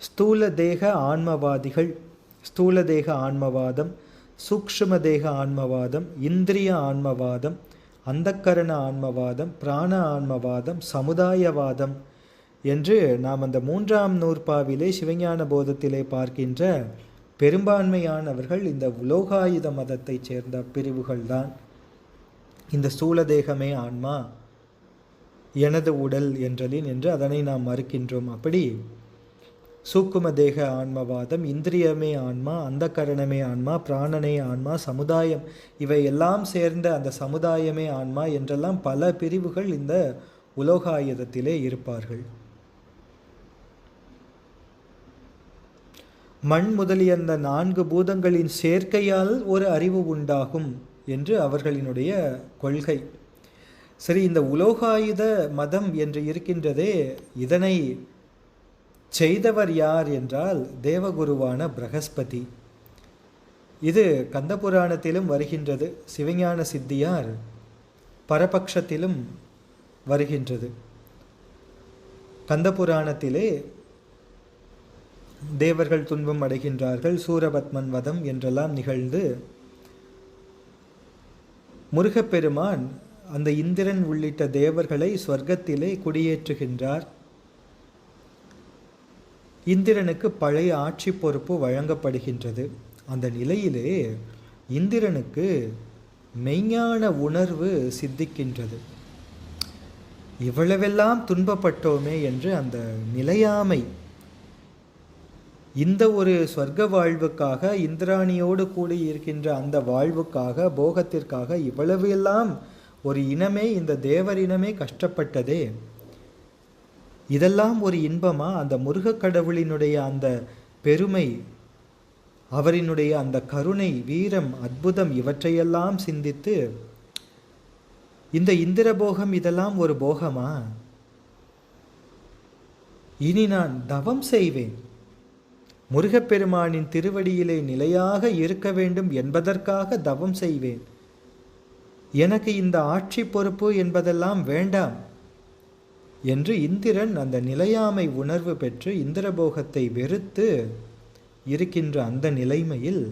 ஸ்தூல தேக ஆன்மவாதிகள். ஸ்தூல தேக ஆன்மவாதம், சூக்ஷ்ம தேக ஆன்மவாதம், இந்திரிய ஆன்மவாதம், அந்தக்கரண ஆன்மவாதம், பிராண ஆன்மவாதம், சமுதாயவாதம் என்று நாம் அந்த 3ஆம் நூற்பாவிலே சிவஞான போதத்திலே பார்க்கின்ற பெரும்பான்மையானவர்கள் இந்த உலோகாயுத மதத்தைச் சேர்ந்த பிரிவுகள்தான். இந்த ஸ்தூல தேகமே ஆன்மா, எனது உடல் என்றலின் என்று அதனை நாம் மறுக்கின்றோம். அப்படி சூக்கும தேக ஆன்மவாதம், இந்திரியமே ஆன்மா, அந்த கரணமே ஆன்மா, பிராணனே ஆன்மா, சமுதாயம், இவை எல்லாம் சேர்ந்த அந்த சமுதாயமே ஆன்மா என்றெல்லாம் பல பிரிவுகள் இந்த உலோகாயுதத்திலே இருப்பார்கள். மண் முதலிய அந்த 4 பூதங்களின் சேர்க்கையால் ஒரு அறிவு உண்டாகும் என்று அவர்களினுடைய கொள்கை. சரி, இந்த உலோகாயுத மதம் என்று இருக்கின்றதே, இதனை செய்தவர் யார் என்றால் தேவகுருவான பிரகஸ்பதி. இது கந்தபுராணத்திலும் வருகின்றது, சிவஞான சித்தியார் பரபக்ஷத்திலும் வருகின்றது. கந்தபுராணத்திலே தேவர்கள் துன்பம் அடைகின்றார்கள், சூரபத்மன் வதம் என்றெல்லாம் நிகழ்ந்து முருகப்பெருமான் அந்த இந்திரன் உள்ளிட்ட தேவர்களை ஸ்வர்க்கத்திலே குடியேற்றுகின்றார். இந்திரனுக்கு பழைய ஆட்சி பொறுப்பு வழங்கப்படுகின்றது. அந்த நிலையிலே இந்திரனுக்கு மெய்ஞான உணர்வு சித்திக்கின்றது. இவ்வளவெல்லாம் துன்பப்பட்டோமே என்று அந்த நிலையாமை, இந்த ஒரு சொர்க்க வாழ்வுக்காக, இந்திராணியோடு கூடி இருக்கின்ற அந்த வாழ்வுக்காக, போகத்திற்காக இவ்வளவு எல்லாம் ஒரு இனமே, இந்த தேவர் இனமே கஷ்டப்பட்டதே, இதெல்லாம் ஒரு இன்பமா? அந்த முருகக் கடவுளினுடைய அந்த பெருமை, அவரினுடைய அந்த கருணை, வீரம், அற்புதம் இவற்றையெல்லாம் சிந்தித்து இந்த இந்திர போகம் இதெல்லாம் ஒரு போகமா? இனி நான் தவம் செய்வேன், முருகப்பெருமானின் திருவடியிலே நிலையாக இருக்க வேண்டும் என்பதற்காக தவம் செய்வேன். எனக்கு இந்த ஆட்சி பொறுப்பு என்பதெல்லாம் வேண்டாம் என்று இந்திரன் அந்த நிலையாமை உணர்வு பெற்று இந்திரபோகத்தை வெறுத்து இருக்கின்ற அந்த நிலைமையில்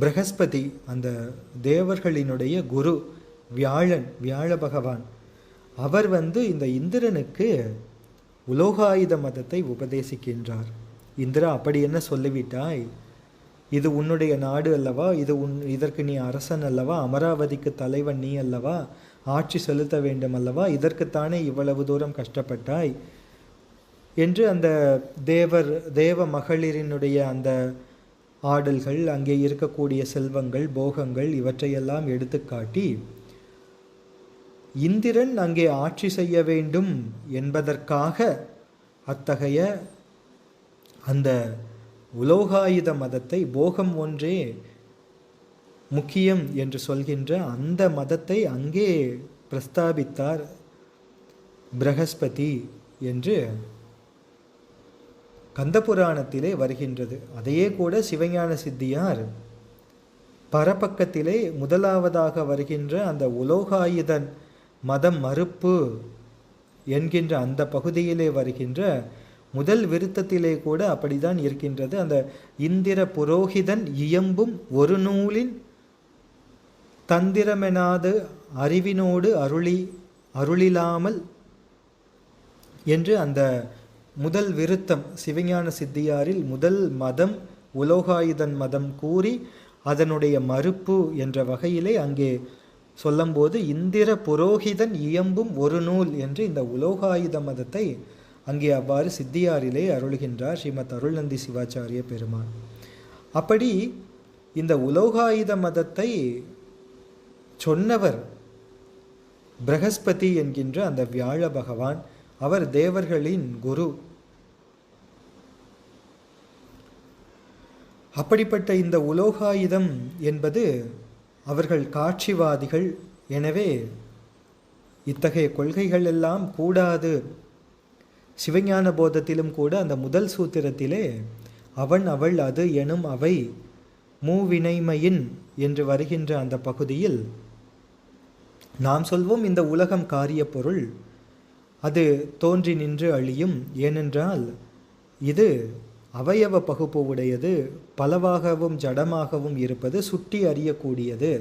பிரகஸ்பதி, அந்த தேவர்களினுடைய குரு வியாழன், வியாழ பகவான், அவர் இந்த இந்திரனுக்கு உலோகாயுத மதத்தை உபதேசிக்கின்றார். இந்திரா, அப்படி என்ன சொல்லிவிட்டாய்? இது உன்னுடைய நாடு அல்லவா, இதற்கு நீ அரசன் அல்லவா, அமராவதிக்கு தலைவன் நீ அல்லவா, ஆட்சி செலுத்த வேண்டும் அல்லவா, இதற்குத்தானே இவ்வளவு தூரம் கஷ்டப்பட்டாய் என்று அந்த தேவ மகளிரினுடைய அந்த ஆடல்கள், அங்கே இருக்கக்கூடிய செல்வங்கள், போகங்கள் இவற்றையெல்லாம் எடுத்துக்காட்டி இந்திரன் அங்கே ஆட்சி செய்ய வேண்டும் என்பதற்காக அத்தகைய அந்த உலோகாயுத மதத்தை, போகம் ஒன்றே முக்கியம் என்று சொல்கின்ற அந்த மதத்தை அங்கே பிரஸ்தாபித்தார் பிரகஸ்பதி என்று கந்தபுராணத்திலே வருகின்றது. அதையே கூட சிவஞான சித்தியார் பரபக்கத்திலே முதலாவதாக வருகின்ற அந்த உலோகாயுதன் மதம் மறுப்பு என்கின்ற அந்த பகுதியிலே வருகின்ற முதல் விருத்தத்திலே கூட அப்படித்தான் இருக்கின்றது. அந்த இந்திர புரோகிதன் இயம்பும் ஒரு நூலின் தந்திரமெனாது அறிவினோடு அருளிலாமல் என்று அந்த முதல் விருத்தம் சிவஞான சித்தியாரில் முதல் மதம் உலோகாயுதன் மதம் கூறி அதனுடைய மறுப்பு என்ற வகையிலே அங்கே சொல்லும்போது இந்திர புரோகிதன் இயம்பும் ஒரு நூல் என்று இந்த உலோகாயுத மதத்தை அங்கே அவ்வாறு சித்தியாரிலே அருள்கின்றார் ஸ்ரீமத் அருள்நந்தி சிவாச்சாரிய பெருமான். அப்படி இந்த உலோகாயுத மதத்தை சொன்னவர் பிரகஸ்பதி என்கின்ற அந்த வியாழ பகவான். அவர் தேவர்களின் குரு. அப்படிப்பட்ட இந்த உலோகாயுதம் என்பது அவர்கள் காட்சிவாதிகள். எனவே இத்தகைய கொள்கைகள் எல்லாம் கூடாது. சிவஞான போதத்திலும் கூட அந்த முதல் சூத்திரத்திலே அவன் அவள் அது எனும் அவை மூவினைமையின் என்று வருகின்ற அந்த பகுதியில் நாம் சொல்வோம், இந்த உலகம் காரிய பொருள், அது தோன்றி நின்று அழியும். ஏனென்றால் இது அவயவ பகுப்பு உடையது, பலவாகவும் ஜடமாகவும் இருப்பது, சுட்டி அறியக்கூடியது.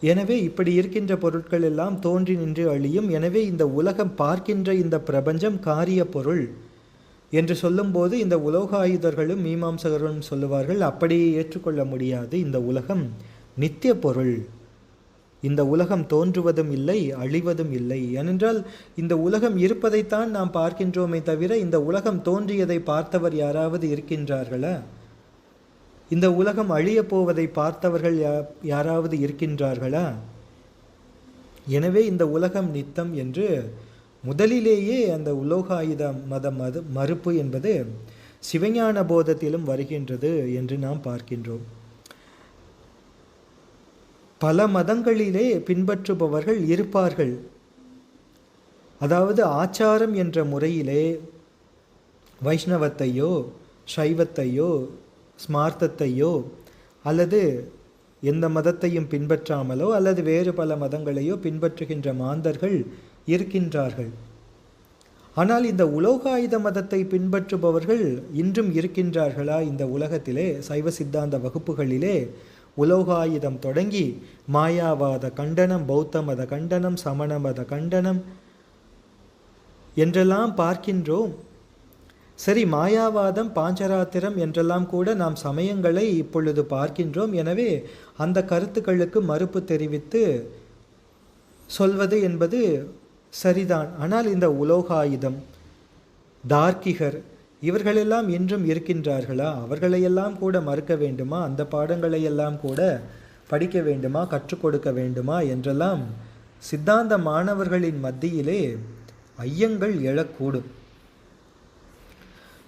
எனவே இப்படி இருக்கின்ற பொருட்கள் எல்லாம் தோன்றி நின்று அழியும். எனவே இந்த உலகம் பார்க்கின்ற இந்த பிரபஞ்சம் காரிய பொருள் என்று சொல்லும்போது இந்த உலோகாயுதர்களும் மீமாம்சகர்களும் சொல்லுவார்கள், அப்படி ஏற்றுக்கொள்ள முடியாது. இந்த உலகம் நித்திய பொருள், இந்த உலகம் தோன்றுவதும் இல்லை அழிவதும் இல்லை. ஏனென்றால் இந்த உலகம் இருப்பதைத்தான் நாம் பார்க்கின்றோமே தவிர இந்த உலகம் தோன்றியதை பார்த்தவர் யாராவது இருக்கின்றார்களா? இந்த உலகம் அழியப் போவதை பார்த்தவர்கள் யாராவது இருக்கின்றார்களா? எனவே இந்த உலகம் நித்தம் என்று முதலிலேயே அந்த உலோகாயுத மறுப்பு என்பது சிவஞான போதத்திலும் வருகின்றது என்று நாம் பார்க்கின்றோம். பல மதங்களிலே பின்பற்றுபவர்கள் இருப்பார்கள். அதாவது ஆச்சாரம் என்ற முறையிலே வைஷ்ணவத்தையோ சைவத்தையோ ஸ்மார்த்தத்தையோ அல்லது எந்த மதத்தையும் பின்பற்றாமலோ அல்லது வேறு பல மதங்களையோ பின்பற்றுகின்ற மாந்தர்கள் இருக்கின்றார்கள். ஆனால் இந்த உலோகாயுத மதத்தை பின்பற்றுபவர்கள் இன்றும் இருக்கின்றார்களா இந்த உலகத்திலே? சைவ சித்தாந்த வகுப்புகளிலே உலோகாயுதம் தொடங்கி மாயாவாத கண்டனம், பௌத்த மத கண்டனம், சமண மத கண்டனம் என்றெல்லாம் பார்க்கின்றோம். சரி, மாயாவாதம், பாஞ்சராத்திரம் என்றெல்லாம் கூட நாம் சமயங்களை இப்பொழுது பார்க்கின்றோம். எனவே அந்த கருத்துக்களுக்கு மறுப்பு தெரிவித்து சொல்வது என்பது சரிதான். ஆனால் இந்த உலோகாயுதம், தார்க்கிகர் இவர்களெல்லாம் இன்றும் இருக்கின்றார்களா? அவர்களையெல்லாம் கூட மறுக்க வேண்டுமா? அந்த பாடங்களையெல்லாம் கூட படிக்க வேண்டுமா? கற்றுக் கொடுக்க வேண்டுமா என்றெல்லாம் சித்தாந்த மாணவர்களின் மத்தியிலே ஐயங்கள் எழக்கூடும்.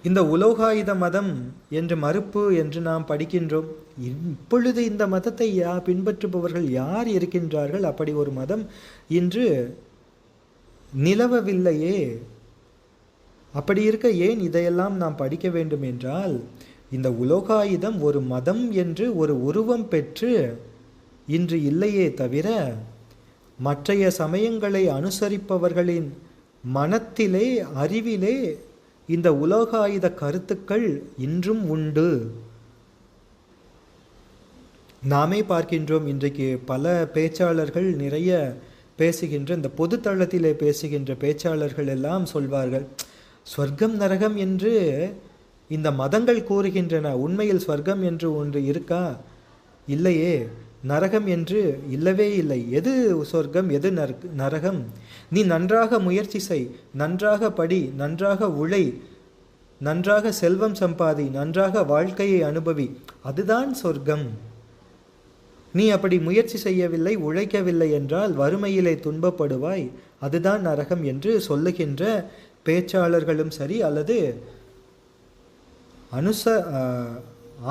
இந்த உலோகாயுத மதம் என்று மறுப்பு என்று நாம் படிக்கின்றோம். இப்பொழுது இந்த மதத்தை பின்பற்றுபவர்கள் யார் இருக்கின்றார்கள்? அப்படி ஒரு மதம் இன்று நிலவவில்லையே. அப்படி இருக்க ஏன் இதையெல்லாம் நாம் படிக்க வேண்டும் என்றால், இந்த உலோகாயுதம் ஒரு மதம் என்று ஒரு உருவம் பெற்று இன்று இல்லையே தவிர, மற்றைய சமயங்களை அனுசரிப்பவர்களின் மனத்திலே, அறிவிலே இந்த உலோகாயுத கருத்துக்கள் இன்றும் உண்டு. நாமே பார்க்கின்றோம். இன்றைக்கு பல பேச்சாளர்கள் நிறைய பேசுகின்ற, இந்த பொது தளத்திலே பேசுகின்ற பேச்சாளர்கள் எல்லாம் சொல்வார்கள், ஸ்வர்க்கம் நரகம் என்று இந்த மதங்கள் கூறுகின்றன. உண்மையில் ஸ்வர்க்கம் என்று ஒன்று இருக்கா? இல்லையே. நரகம் என்று இல்லவே இல்லை. எது சொர்க்கம், எது நரகம்? நீ நன்றாக முயற்சி செய், நன்றாக படி, நன்றாக உழை, நன்றாக செல்வம் சம்பாதி, நன்றாக வாழ்க்கையை அனுபவி, அதுதான் சொர்க்கம். நீ அப்படி முயற்சி செய்யவில்லை, உழைக்கவில்லை என்றால் வறுமையிலே துன்பப்படுவாய், அதுதான் நரகம் என்று சொல்லுகின்ற பேச்சாளர்களும் சரி, அல்லது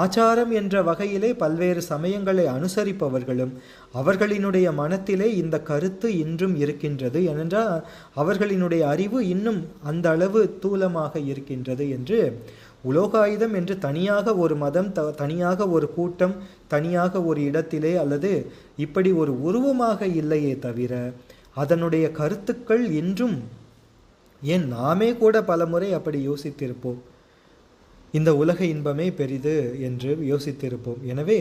ஆச்சாரம் என்ற வகையிலே பல்வேறு சமயங்களை அனுசரிப்பவர்களும் அவர்களினுடைய மனத்திலே இந்த கருத்து இன்றும் இருக்கின்றது. ஏனென்றால் அவர்களினுடைய அறிவு இன்னும் அந்த அளவு தூலமாக இருக்கின்றது என்று உலோகாயுதம் என்று தனியாக ஒரு மதம், தனியாக ஒரு கூட்டம், தனியாக ஒரு இடத்திலே அல்லது இப்படி ஒரு உருவமாக இல்லையே தவிர, அதனுடைய கருத்துக்கள் இன்றும், ஏன் நாமே கூட பல முறை அப்படி யோசித்திருப்போம், இந்த உலக இன்பமே பெரிது என்று யோசித்திருப்போம். எனவே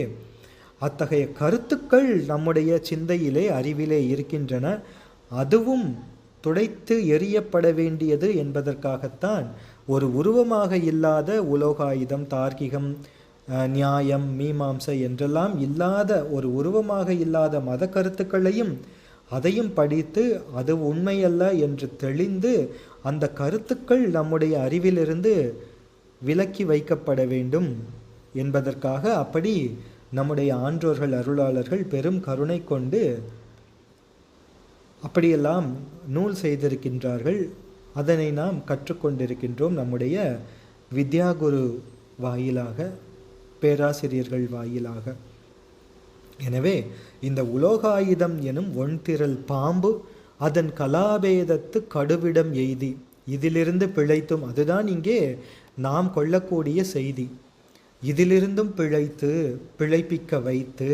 அத்தகைய கருத்துக்கள் நம்முடைய சிந்தையிலே, அறிவிலே இருக்கின்றன. அதுவும் துடைத்து எறியப்பட வேண்டியது என்பதற்காகத்தான் ஒரு உருவமாக இல்லாத உலோகாயுதம், தார்க்கிகம், நியாயம், மீமாம்சை என்றெல்லாம் இல்லாத ஒரு உருவமாக இல்லாத மத கருத்துக்களையும் அதையும் படித்து அது உண்மையல்ல என்று தெளிந்து அந்த கருத்துக்கள் நம்முடைய அறிவிலிருந்து விலக்கி வைக்கப்பட வேண்டும் என்பதற்காக அப்படி நம்முடைய ஆன்றோர்கள், அருளாளர்கள் பெரும் கருணை கொண்டு அப்படியெல்லாம் நூல் செய்திருக்கின்றார்கள். அதனை நாம் கற்றுக்கொண்டிருக்கின்றோம் நம்முடைய வித்யாகுரு வாயிலாக, பேராசிரியர்கள் வாயிலாக. எனவே இந்த உலோகாயுதம் எனும் ஒன்திரள் பாம்பு அதன் கலாபேதத்து கடுவிடம் எய்தி, இதிலிருந்து பிழைத்தும், அதுதான் இங்கே நாம் கொள்ளக்கூடிய செய்தி, இதிலிருந்தும் பிழைப்பிக்க வைத்து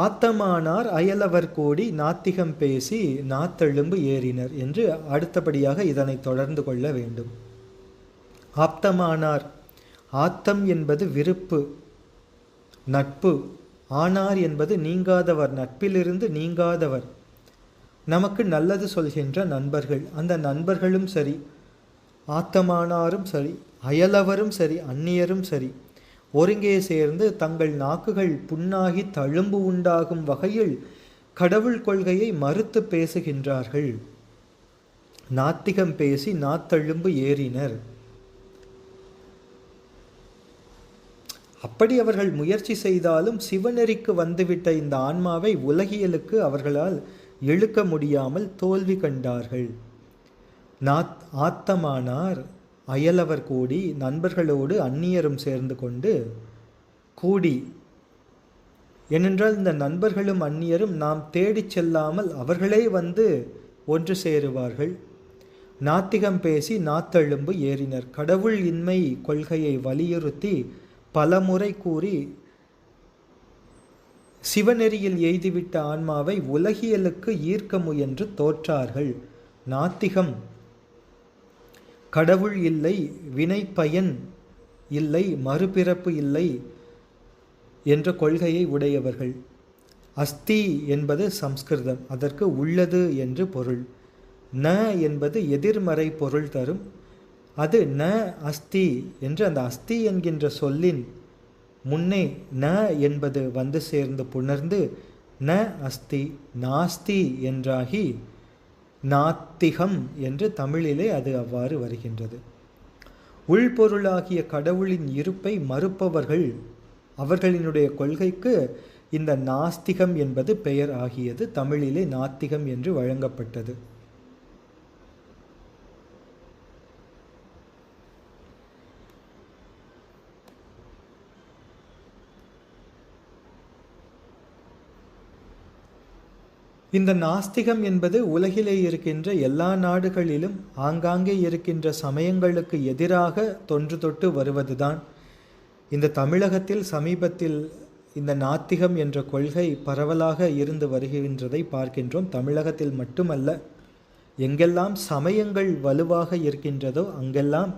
ஆத்தமானார் அயலவர் கூடி நாத்திகம் பேசி நாத்தெழும்பு ஏறினர் என்று அடுத்தபடியாக இதனை தொடர்ந்து கொள்ள வேண்டும். ஆப்தமானார், ஆத்தம் என்பது விருப்பு, நட்பு, ஆனார் என்பது நீங்காதவர், நட்பிலிருந்து நீங்காதவர், நமக்கு நல்லது சொல்கின்ற நண்பர்கள். அந்த நண்பர்களும் சரி, ஆத்தமானாரும் சரி, அயலவரும் சரி, அந்நியரும் சரி, ஒருங்கே சேர்ந்து தங்கள் நாக்குகள் புண்ணாகி தழும்பு உண்டாகும் வகையில் கடவுள் கொள்கையை மறுத்து பேசுகின்றார்கள். நாத்திகம் பேசி நாத்தழும்பு ஏறினர். அப்படி அவர்கள் முயற்சி செய்தாலும் சிவநெறிக்கு வந்துவிட்ட இந்த ஆன்மாவை உலகியலுக்கு அவர்களால் இழுக்க முடியாமல் தோல்வி கண்டார்கள். ஆத்தமானார் அயலவர் கூடி, நண்பர்களோடு அந்நியரும் சேர்ந்து கொண்டு கூடி, ஏனென்றால் இந்த நண்பர்களும் அந்நியரும் நாம் தேடி செல்லாமல் அவர்களே வந்து ஒன்று சேருவார்கள். நாத்திகம் பேசி நாத்தெழும்பு ஏறினர். கடவுள் இன்மை கொள்கையை வலியுறுத்தி பலமுறை கூறி சிவநெறியில் எய்துவிட்ட ஆன்மாவை உலகியலுக்கு ஈர்க்க முயன்று தோற்றார்கள். நாத்திகம் கடவுள் இல்லை, வினை பயன் இல்லை, மறுபிறப்பு இல்லை என்ற கொள்கையை உடையவர்கள். அஸ்தி என்பது சம்ஸ்கிருதம், அதற்கு உள்ளது என்று பொருள். ந என்பது எதிர்மறை பொருள் தரும். அது ந அஸ்தி என்று அந்த அஸ்தி என்கின்ற சொல்லின் முன்னே ந என்பது வந்து சேர்ந்து புணர்ந்து ந அஸ்தி நாஸ்தி என்றாகி நாத்திகம் என்று தமிழிலே அது அவ்வாறு வருகின்றது. உள்பொருளாகிய கடவுளின் இருப்பை மறுப்பவர்கள், அவர்களினுடைய கொள்கைக்கு இந்த நாஸ்திகம் என்பது பெயர் ஆகியது. தமிழிலே நாத்திகம் என்று வழங்கப்பட்டது. இந்த நாஸ்திகம் என்பது உலகிலே இருக்கின்ற எல்லா நாடுகளிலும் ஆங்காங்கே இருக்கின்ற சமயங்களுக்கு எதிராக தொன்று தொட்டு வருவதுதான். இந்த தமிழகத்தில் சமீபத்தில் இந்த நாத்திகம் என்ற கொள்கை பரவலாக இருந்து வருகின்றதை பார்க்கின்றோம். தமிழகத்தில் மட்டுமல்ல, எங்கெல்லாம் சமயங்கள் வலுவாக இருக்கின்றதோ அங்கெல்லாம்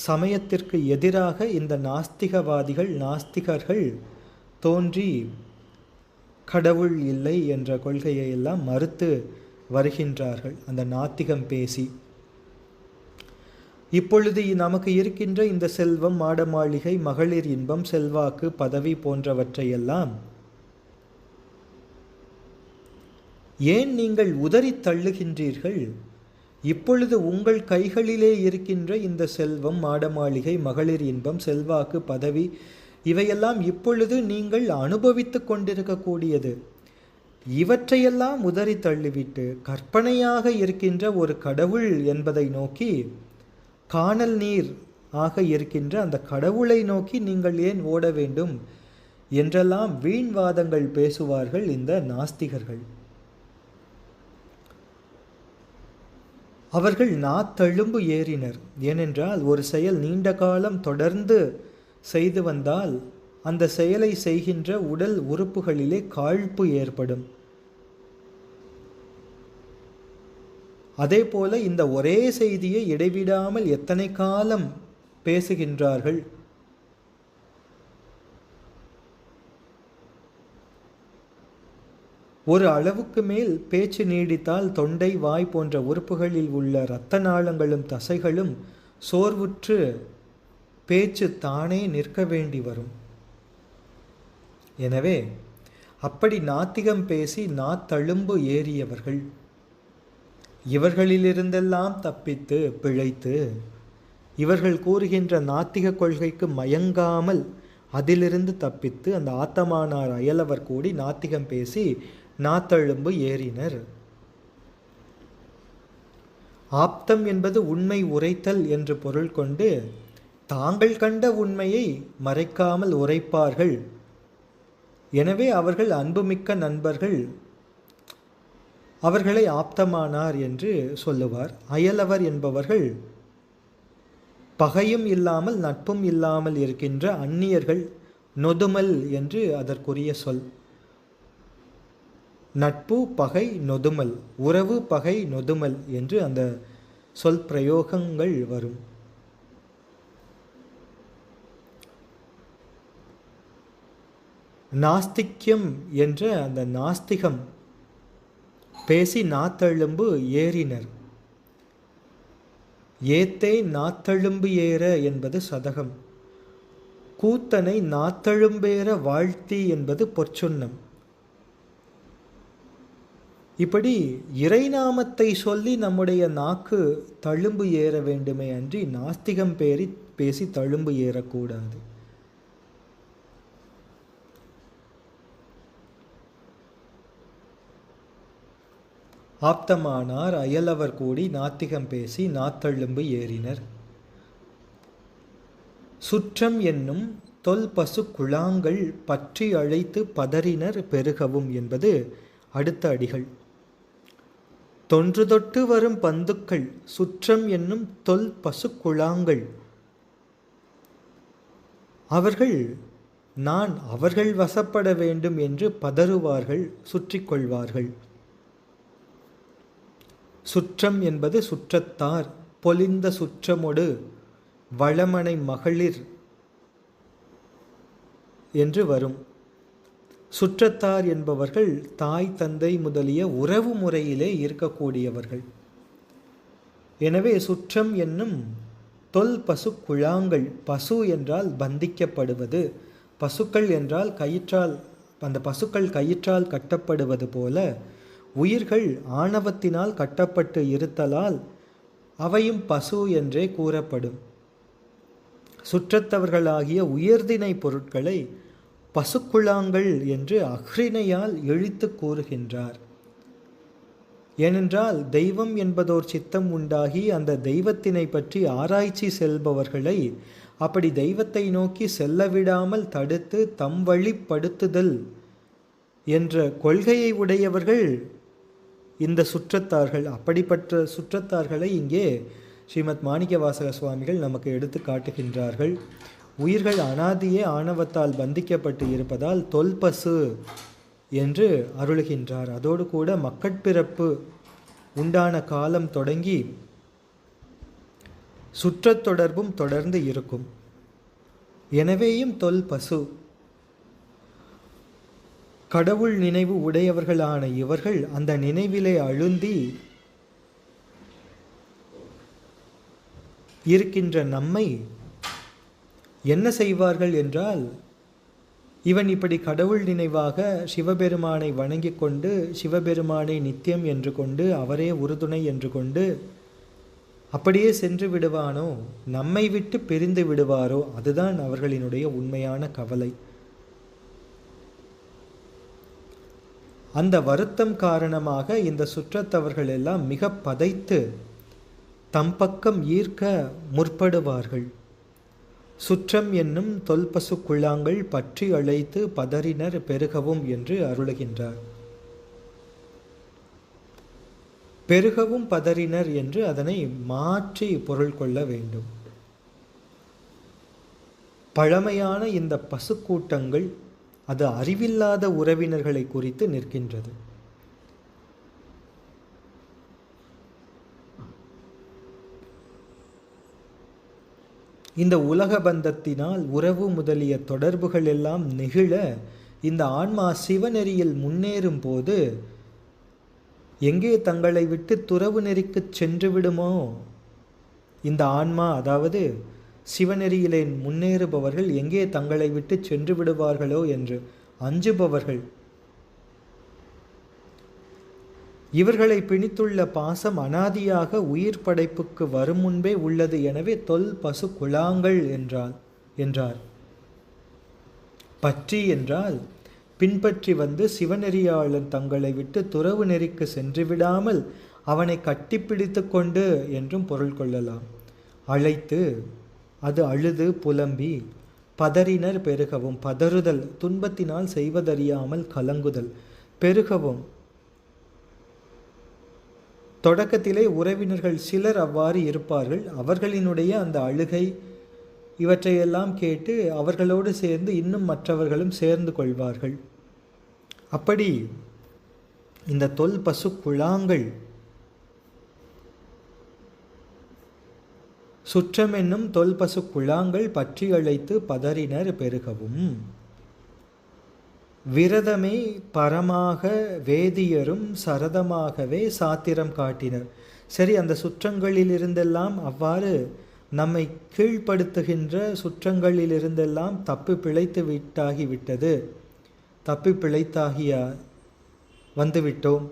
சமயத்திற்கு எதிராக இந்த நாஸ்திகவாதிகள், நாஸ்திகர்கள் தோன்றி கடவுள் இல்லை என்ற கொள்கையை எல்லாம் மறுத்து வருகின்றார்கள், அந்த நாத்திகம் பேசி. இப்பொழுது நமக்கு இருக்கின்ற இந்த செல்வம், மாட மாளிகை, மகளிர் இன்பம், செல்வாக்கு, பதவி போன்றவற்றையெல்லாம் ஏன் நீங்கள் உதறி தள்ளுகின்றீர்கள்? இப்பொழுது உங்கள் கைகளிலே இருக்கின்ற இந்த செல்வம், மாட மாளிகை, மகளிர் இன்பம், செல்வாக்கு, பதவி இவையெல்லாம் இப்பொழுது நீங்கள் அனுபவித்து கொண்டிருக்கக்கூடியது. இவற்றையெல்லாம் உதறி தள்ளிவிட்டு கற்பனையாக இருக்கின்ற ஒரு கடவுள் என்பதை நோக்கி, காணல் நீர் ஆக இருக்கின்ற அந்த கடவுளை நோக்கி நீங்கள் ஏன் ஓட வேண்டும் என்றெல்லாம் வீண்வாதங்கள் பேசுவார்கள் இந்த நாஸ்திகர்கள். அவர்கள் நாத்தழும்பு ஏறினர். ஏனென்றால் ஒரு செயல் நீண்ட காலம் தொடர்ந்து செய்து வந்தால் அந்த செயலை செய்கின்ற உடல் உறுப்புகளிலே காழ்ப்பு ஏற்படும். அதே போல இந்த ஒரே செய்தியை இடைவிடாமல் எத்தனை காலம் பேசுகின்றார்கள். ஒரு அளவுக்கு மேல் பேச்சு நீடித்தால் தொண்டை, வாய் போன்ற உறுப்புகளில் உள்ள இரத்த நாளங்களும் தசைகளும் சோர்வுற்று பேச்சு தானே நிற்க வேண்டி வரும். எனவே அப்படி நாத்திகம் பேசி நாத்தழும்பு ஏறியவர்கள், இவர்களிலிருந்தெல்லாம் தப்பித்து பிழைத்து இவர்கள் கூறுகின்ற நாத்திக கொள்கைக்கு மயங்காமல் அதிலிருந்து தப்பித்து அந்த ஆத்தமானார் அயலவர் கூடி நாத்திகம் பேசி நாத்தழும்பு ஏறினர். ஆப்தம் என்பது உண்மை உரைத்தல் என்று பொருள் கொண்டு தாங்கள் கண்ட உண்மையை மறைக்காமல் உரைப்பார்கள். எனவே அவர்கள் அன்புமிக்க நண்பர்கள், அவர்களை ஆப்தமானார் என்று சொல்லுவார். அயலவர் என்பவர்கள் பகையும் இல்லாமல் நட்பும் இல்லாமல் இருக்கின்ற அந்நியர்கள், நொதுமல் என்று அதற்குரிய சொல். நட்பு, பகை, நொதுமல், உறவு, பகை, நொதுமல் என்று அந்த சொல் பிரயோகங்கள் வரும். நாஸ்திக்யம் என்ற அந்த நாஸ்திகம் பேசி நாத்தழும்பு ஏறினர். ஏத்தே நாத்தழும்பு ஏற என்பது சதகம். கூத்தனை நாத்தழும்பேற வாழ்த்தி என்பது பொற்சொன்னம். இப்படி இறைநாமத்தை சொல்லி நம்முடைய நாக்கு தழும்பு ஏற வேண்டுமே அன்றி நாஸ்திகம் பேசி தழும்பு ஏறக்கூடாது. ஆப்தமானார் அயலவர் கூடி நாத்திகம் பேசி நாத்தழும்பு ஏறினர். சுற்றம் என்னும் தொல் பசு குழாங்கள் பற்றி அழைத்து பதறினர் பெருகவும் என்பது அடுத்த அடிகள். தொன்று தொட்டு வரும் பந்துக்கள், சுற்றம் என்னும் தொல் பசு குழாங்கள், அவர்கள் நான் அவர்கள் வசப்பட வேண்டும் என்று பதறுவார்கள், சுற்றி கொள்வார்கள். சுற்றம் என்பது சுற்றத்தார், பொலிந்த சுற்றமொடு வளமனை மகளிர் என்று வரும். சுற்றத்தார் என்பவர்கள் தாய் தந்தை முதலிய உறவு முறையிலே இருக்கக்கூடியவர்கள். எனவே சுற்றம் என்னும் தொல் பசு குழாங்கள், பசு என்றால் பந்திக்கப்படுவது, பசுக்கள் என்றால் கயிற்றால், அந்த பசுக்கள் கயிற்றால் கட்டப்படுவது போல உயிர்கள் ஆணவத்தினால் கட்டப்பட்டு இருத்தலால் அவையும் பசு என்றே கூறப்படும். சுற்றத்தவர்களாகிய உயர்தினை பொருட்களை பசுக்குழாங்கள் என்று அஃறிணையால் இழித்து கூறுகின்றார். ஏனென்றால் தெய்வம் என்பதோர் சித்தம் உண்டாகி அந்த தெய்வத்தினை பற்றி ஆராய்ச்சி செல்பவர்களை அப்படி தெய்வத்தை நோக்கி செல்லவிடாமல் தடுத்து தம் வழிப்படுத்துதல் என்ற கொள்கையை உடையவர்கள் இந்த சுற்றத்தார்கள். அப்படிப்பட்ட சுற்றத்தார்களை இங்கே ஸ்ரீமத் மாணிக்கவாசக சுவாமிகள் நமக்கு எடுத்து காட்டுகின்றார்கள். உயிர்கள் அனாதியே ஆணவத்தால் பந்திக்கப்பட்டு இருப்பதால் தொல்பசு என்று அருளுகின்றார். அதோடு கூட மக்கட்பிறப்பு உண்டான காலம் தொடங்கி சுற்றத் தொடர்பும் தொடர்ந்து இருக்கும். எனவேயும் தொல்பசு. கடவுள் நினைவு உடையவர்களான இவர்கள் அந்த நினைவிலே அழுந்தி இருக்கின்ற நம்மை என்ன செய்வார்கள் என்றால், இவன் இப்படி கடவுள் நினைவாக சிவபெருமானை வணங்கி கொண்டு சிவபெருமானை நித்தியம் என்று கொண்டு அவரே உறுதுணை என்று கொண்டு அப்படியே சென்று விடுவானோ, நம்மை விட்டு பிரிந்து விடுவாரோ, அதுதான் அவர்களினுடைய உண்மையான கவலை. அந்த வருத்தம் காரணமாக இந்த சுற்றத்தவர்கள் எல்லாம் மிக பதைத்து தம் பக்கம் ஈர்க்க முற்படுவார்கள். சுற்றம் என்னும் தொல்பசு குழாங்கள் பற்றி அழைத்து பதறினர் பெருகவும் என்று அருளுகின்றார். பெருகவும் பதறினர் என்று அதனை மாற்றி பொருள் கொள்ள வேண்டும். பழமையான இந்த பசுக்கூட்டங்கள் அது அறிவில்லாத உறவினர்களை குறித்து நிற்கின்றது. இந்த உலக பந்தத்தினால் உறவு முதலிய தொடர்புகள் எல்லாம் நெகிழ இந்த ஆன்மா சிவநெறியில் முன்னேறும் போது எங்கே தங்களை விட்டு துறவு நெறிக்கு சென்று விடுமோ, இந்த ஆன்மா அதாவது சிவநெறியிலே முன்னேறுபவர்கள் எங்கே தங்களை விட்டு சென்று விடுவார்களோ என்று அஞ்சுபவர்கள். இவர்களை பிணித்துள்ள பாசம் அனாதியாக உயிர் படைப்புக்கு வரும் முன்பே உள்ளது. எனவே தொல் பசு குழாங்கள் என்றார். பற்றி என்றால் பின்பற்றி வந்து சிவநெறியாளன் தங்களை விட்டு துறவு நெறிக்கு சென்று விடாமல் அவனை கட்டிப்பிடித்து கொண்டு என்றும் பொருள் கொள்ளலாம். அழைத்து, அது அழுது புலம்பி, பதறினர் பெருகவும், பதறுதல் துன்பத்தினால் செய்வதறியாமல் கலங்குதல், பெருகவும். தொடக்கத்திலே உறவினர்கள் சிலர் அவ்வாறு இருப்பார்கள். அவர்களினுடைய அந்த அழுகை இவற்றையெல்லாம் கேட்டு அவர்களோடு சேர்ந்து இன்னும் மற்றவர்களும் சேர்ந்து கொள்வார்கள். அப்படி இந்த தொல் பசு குழாங்கள் சுற்றம் என்னும் தொல் பசு குழாங்கள் பற்றி அழைத்து பதறினர் பெருகவும். விரதமே பரமாக வேதியரும் சரதமாகவே சாத்திரம் காட்டினர். சரி, அந்த சுற்றங்களிலிருந்தெல்லாம் அவ்வாறு நம்மை கீழ்ப்படுத்துகின்ற சுற்றங்களிலிருந்தெல்லாம் தப்பி பிழைத்து விட்டாகிவிட்டது, தப்பி பிழைத்தாகிய வந்துவிட்டோம்.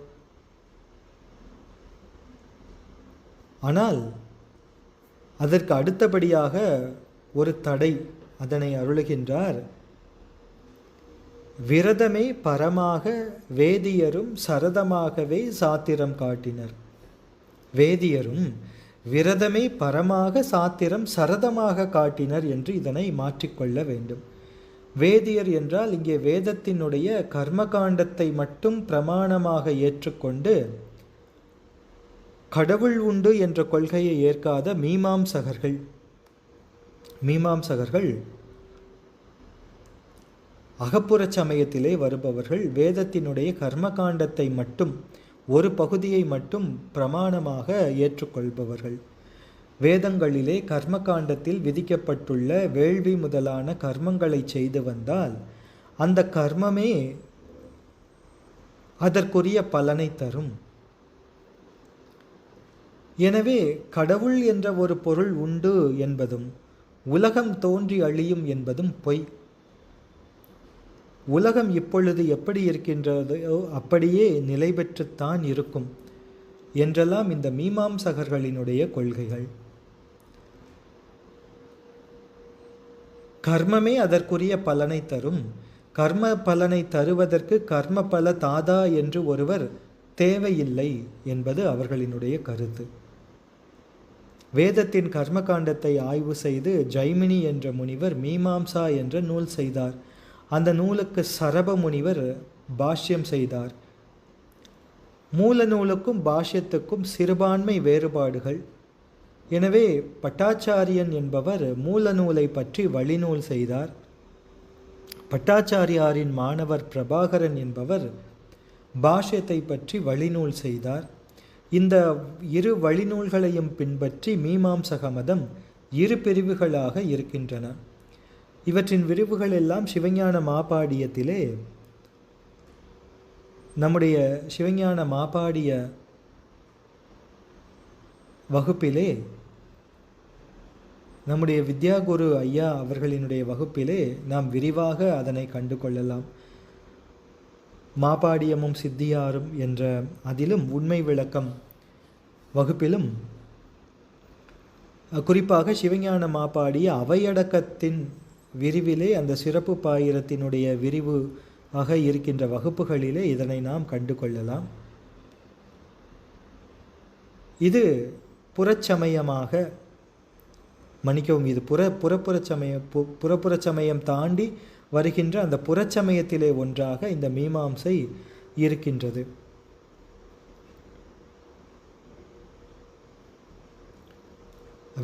ஆனால் அதற்கு அடுத்தபடியாக ஒரு தடை, அதனை அருளுகின்றார். விரதமே பரமாக வேதியரும் சரதமாகவே சாத்திரம் காட்டினர். வேதியரும் விரதமே பரமாக சாத்திரம் சரதமாக காட்டினர் என்று இதனை மாற்றிக்கொள்ள வேண்டும். வேதியர் என்றால் இங்கே வேதத்தினுடைய கர்மகாண்டத்தை மட்டும் பிரமாணமாக ஏற்றுக்கொண்டு கடவுள் உண்டு என்ற கொள்கையை ஏற்காத மீமாம்சகர்கள். மீமாம்சகர்கள் அகப்புற சமயத்திலே வருபவர்கள். வேதத்தினுடைய கர்மகாண்டத்தை மட்டும் ஒரு பகுதியை மட்டும் பிரமாணமாக ஏற்றுக்கொள்பவர்கள். வேதங்களிலே கர்மகாண்டத்தில் விதிக்கப்பட்டுள்ள வேள்வி முதலான கர்மங்களை செய்து வந்தால் அந்த கர்மமே அதற்குரிய பலனை தரும். எனவே கடவுள் என்ற ஒரு பொருள் உண்டு என்பதும் உலகம் தோன்றி அழியும் என்பதும் பொய். உலகம் இப்பொழுது எப்படி இருக்கின்றதோ அப்படியே நிலை பெற்றுத்தான் இருக்கும் என்றெல்லாம் இந்த மீமாம்சகர்களினுடைய கொள்கைகள். கர்மமே அதற்குரிய பலனை தரும். கர்ம பலனை தருவதற்கு கர்ம பல தாதா என்று ஒருவர் தேவையில்லை என்பது அவர்களினுடைய கருத்து. வேதத்தின் கர்மகாண்டத்தை ஆய்வு செய்து ஜைமினி என்ற முனிவர் மீமாம்சா என்ற நூல் செய்தார். அந்த நூலுக்கு சரப முனிவர் பாஷ்யம் செய்தார். மூல நூலுக்கும் பாஷ்யத்துக்கும் சிறுபான்மை வேறுபாடுகள். எனவே பட்டாச்சாரியன் என்பவர் மூல நூலை பற்றி வழிநூல் செய்தார். பட்டாச்சாரியாரின் மாணவர் பிரபாகரன் என்பவர் பாஷ்யத்தை பற்றி வழிநூல் செய்தார். இந்த இரு வழிநூல்களையும் பின்பற்றி மீமாம்சக மதம் இரு பிரிவுகளாக இருக்கின்றன. இவற்றின் விரிவுகள் எல்லாம் சிவஞான மாபாடியத்திலே, நம்முடைய சிவஞான மாபாடிய வகுப்பிலே, நம்முடைய வித்யாகுரு ஐயா அவர்களினுடைய வகுப்பிலே நாம் விரிவாக அதனை கண்டு கொள்ளலாம். மாபாடியமும் சித்தியாரும் என்ற அதிலும் உண்மை விளக்கம் வகுப்பிலும் குறிப்பாக சிவஞான மாபாடிய அவையடக்கத்தின் விரிவிலே அந்த சிறப்பு பாயிரத்தினுடைய விரிவு ஆக இருக்கின்ற வகுப்புகளிலே இதனை நாம் கண்டு கொள்ளலாம். இது புறச்சமயமாக மன்னிக்கவும், இது புறப்புற சமயம் தாண்டி வருகின்ற அந்த புறச்சமயத்திலே ஒன்றாக இந்த மீமாம்சை இருக்கின்றது.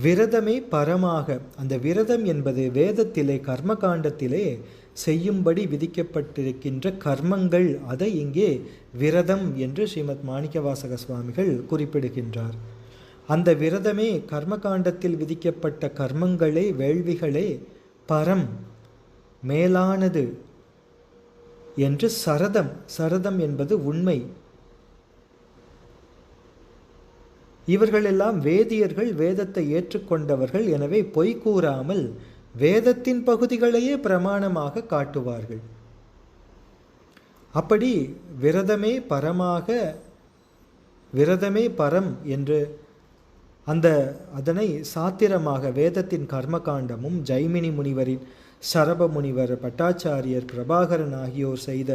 விரதமே பரமாக, அந்த விரதம் என்பது வேதத்திலே கர்மகாண்டத்திலே செய்யும்படி விதிக்கப்பட்டிருக்கின்ற கர்மங்கள், அதை இங்கே விரதம் என்று ஸ்ரீமத் மாணிக்கவாசக சுவாமிகள் குறிப்பிடுகின்றார். அந்த விரதமே கர்மகாண்டத்தில் விதிக்கப்பட்ட கர்மங்களே, வேள்விகளே பரம் மேலானது என்று சரதம் என்பது உண்மை. இவர்களெல்லாம் வேதியர்கள், வேதத்தை ஏற்றுக்கொண்டவர்கள். எனவே பொய் கூறாமல் வேதத்தின் பகுதிகளையே பிரமாணமாக காட்டுவார்கள். அப்படி விரதமே பரம் என்று அதனை சாத்திரமாக வேதத்தின் கர்மகாண்டமும் ஜைமினி முனிவரின், சரப முனிவர், பட்டாச்சாரியர், பிரபாகரன் ஆகியோர் செய்த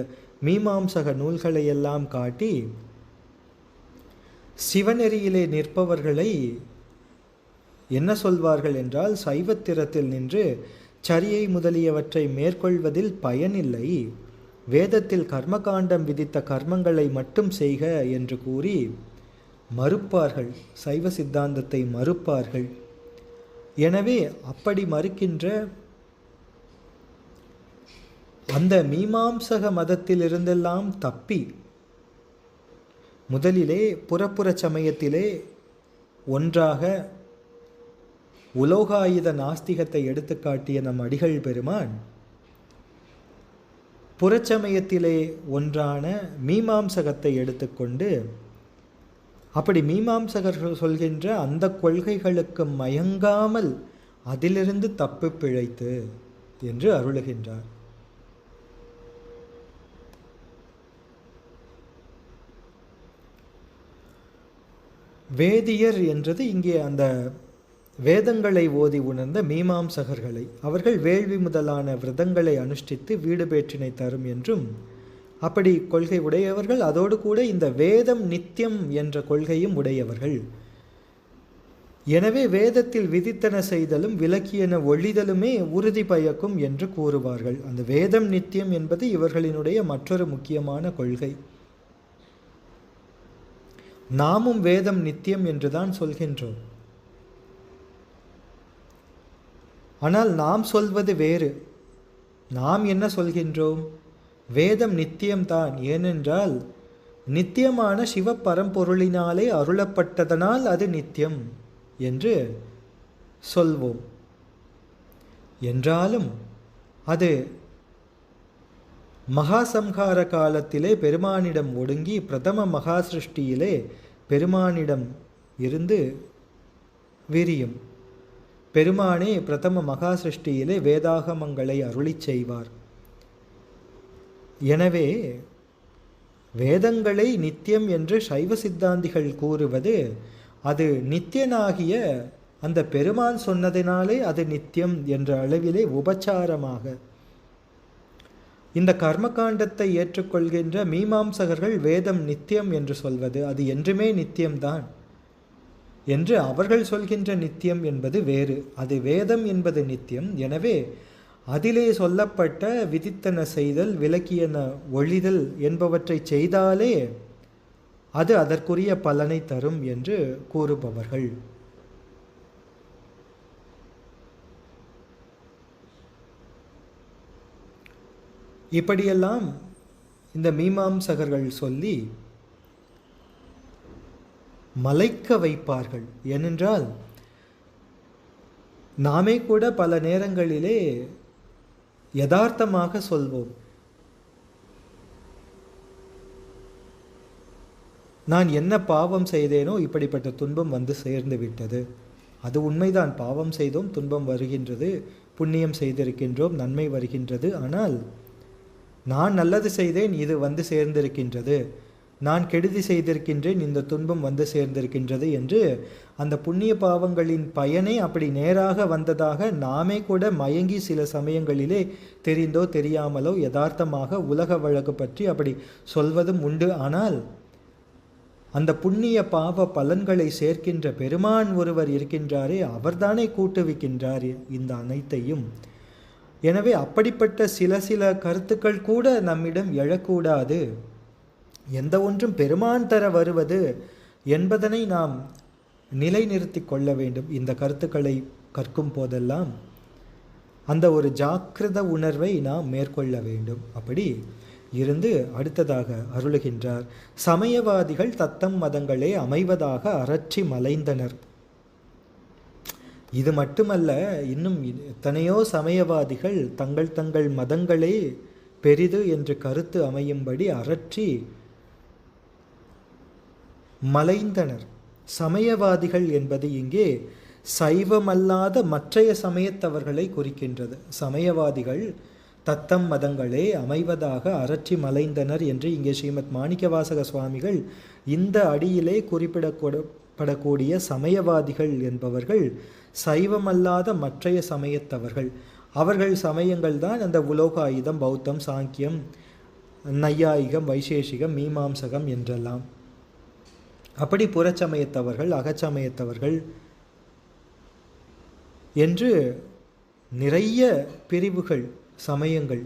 மீமாம்சக நூல்களையெல்லாம் காட்டி சிவநெறியிலே நிற்பவர்களை என்ன சொல்வார்கள் என்றால், சைவத்திரத்தில் நின்று சரியை முதலியவற்றை மேற்கொள்வதில் பயனில்லை, வேதத்தில் கர்மகாண்டம் விதித்த கர்மங்களை மட்டும் செய்க என்று கூறி மறுப்பார்கள், சைவ சித்தாந்தத்தை மறுப்பார்கள். எனவே அப்படி மறுக்கின்ற அந்த மீமாம்சக மதத்திலிருந்தெல்லாம் தப்பி முதலிலே புறப்புற சமயத்திலே ஒன்றாக உலோகாயுத நாஸ்திகத்தை எடுத்துக்காட்டிய நம் அடிகள் பெருமான் புறச்சமயத்திலே ஒன்றான மீமாம்சகத்தை எடுத்துக்கொண்டு, அப்படி மீமாம்சகர்கள் சொல்கின்ற அந்த கொள்கைகளுக்கு மயங்காமல் அதிலிருந்து தப்பு பிழைத்து என்று அருளுகின்றார். வேதியர் என்றது இங்கே அந்த வேதங்களை ஓதி உணர்ந்த மீமாம்சகர்களை, அவர்கள் வேள்வி முதலான விரதங்களை அனுஷ்டித்து வீடு பேற்றினை தரும் என்றும் அப்படி கொள்கை உடையவர்கள். அதோடு கூட இந்த வேதம் நித்தியம் என்ற கொள்கையும் உடையவர்கள். எனவே வேதத்தில் விதித்தன செய்தலும் விலக்கியன ஒழிதலுமே உறுதி பயக்கும் என்று கூறுவார்கள். அந்த வேதம் நித்தியம் என்பது இவர்களினுடைய மற்றொரு முக்கியமான கொள்கை. நாமும் வேதம் நித்தியம் என்றுதான் சொல்கின்றோம். ஆனால் நாம் சொல்வது வேறு. நாம் என்ன சொல்கின்றோம்? வேதம் நித்தியம்தான். ஏனென்றால் நித்தியமான சிவபரம்பொருளினாலே அருளப்பட்டதனால் அது நித்தியம் என்று சொல்வோம். என்றாலும் அது மகாசம்ஹார காலத்திலே பெருமானிடம் ஒடுங்கி பிரதம மகா சிருஷ்டியிலே பெருமானிடம் இருந்து விரியும். பெருமானே பிரதம மகா சிருஷ்டியிலே வேதாகமங்களை அருளி செய்வார். எனவே வேதங்களை நித்தியம் என்று சைவ சித்தாந்திகள் கூறுவது அது நித்தியனாகிய அந்த பெருமான் சொன்னதினாலே அது நித்தியம் என்ற அளவிலே உபச்சாரமாக. இந்த கர்மகாண்டத்தை ஏற்றுக்கொள்கின்ற மீமாம்சகர்கள் வேதம் நித்தியம் என்று சொல்வது அது என்றுமே நித்தியம்தான் என்று அவர்கள் சொல்கின்ற நித்தியம் என்பது வேறு. அது வேதம் என்பது நித்தியம். எனவே அதிலே சொல்லப்பட்ட விதித்தன செய்தல் விலக்கியன ஒழிதல் என்பவற்றை செய்தாலே அது அதற்குரிய பலனை தரும் என்று கூறுபவர்கள். இப்படியெல்லாம் இந்த மீமாம்சகர்கள் சொல்லி மலைக்க வைப்பார்கள். ஏனென்றால் நாமே கூட பல நேரங்களிலே யதார்த்தமாக சொல்வோம், நான் என்ன பாவம் செய்தேனோ இப்படிப்பட்ட துன்பம் வந்து சேர்ந்து விட்டது. அது உண்மைதான், பாவம் செய்தோம், துன்பம் வருகின்றது, புண்ணியம் செய்திருக்கின்றோம், நன்மை வருகின்றது. ஆனால் நான் நல்லது செய்தேன், இது வந்து சேர்ந்திருக்கின்றது, நான் கெடுதி செய்திருக்கின்றேன், இந்த துன்பம் வந்து சேர்ந்திருக்கின்றது என்று அந்த புண்ணிய பாவங்களின் பயனே அப்படி நேராக வந்ததாக நாமே கூட மயங்கி சில சமயங்களிலே தெரிந்தோ தெரியாமலோ யதார்த்தமாக உலக வழக்கு பற்றி அப்படி சொல்வதும் உண்டு. ஆனால் அந்த புண்ணிய பாவ பலன்களை சேர்க்கின்ற பெருமான் ஒருவர் இருக்கின்றாரே, அவர்தானே கூட்டுவிக்கின்றார் இந்த அனைத்தையும். எனவே அப்படிப்பட்ட சில கருத்துக்கள் கூட நம்மிடம் எழக்கூடாது. எந்த ஒன்றும் பெருமான் தர வருவது என்பதனை நாம் நிலைநிறுத்தி கொள்ள வேண்டும். இந்த கருத்துக்களை கற்கும் போதெல்லாம் அந்த ஒரு ஜாக்கிரத உணர்வை நாம் மேற்கொள்ள வேண்டும். அப்படி இருந்து அடுத்ததாக அருளுகின்றார், சமயவாதிகள் தத்தம் மதங்களே அமைவதாக அரற்றி மலைந்தனர். இது மட்டுமல்ல, இன்னும் எத்தனையோ சமயவாதிகள் தங்கள் மதங்களே பெரிது என்று கருத்து அமையும்படி அரற்றி மலைந்தனர். சமயவாதிகள் என்பது இங்கே சைவமல்லாத மற்றைய சமயத்தவர்களை குறிக்கின்றது. சமயவாதிகள் தத்தம் மதங்களே அமைவதாக அரற்றி மலைந்தனர் என்று இங்கே ஸ்ரீமத் மாணிக்கவாசக சுவாமிகள் இந்த அடியிலே குறிப்பிடப்படக்கூடிய சமயவாதிகள் என்பவர்கள் சைவமல்லாத மற்றைய சமயத்தவர்கள். அவர்கள் சமயங்கள் தான் அந்த உலோகாயுதம், பௌத்தம், சாங்கியம், நையாயிகம், வைசேஷிகம், மீமாம்சகம் என்றெல்லாம். அப்படி புறச்சமயத்தவர்கள், அகச்சமயத்தவர்கள் என்று நிறைய பிரிவுகள், சமயங்கள்.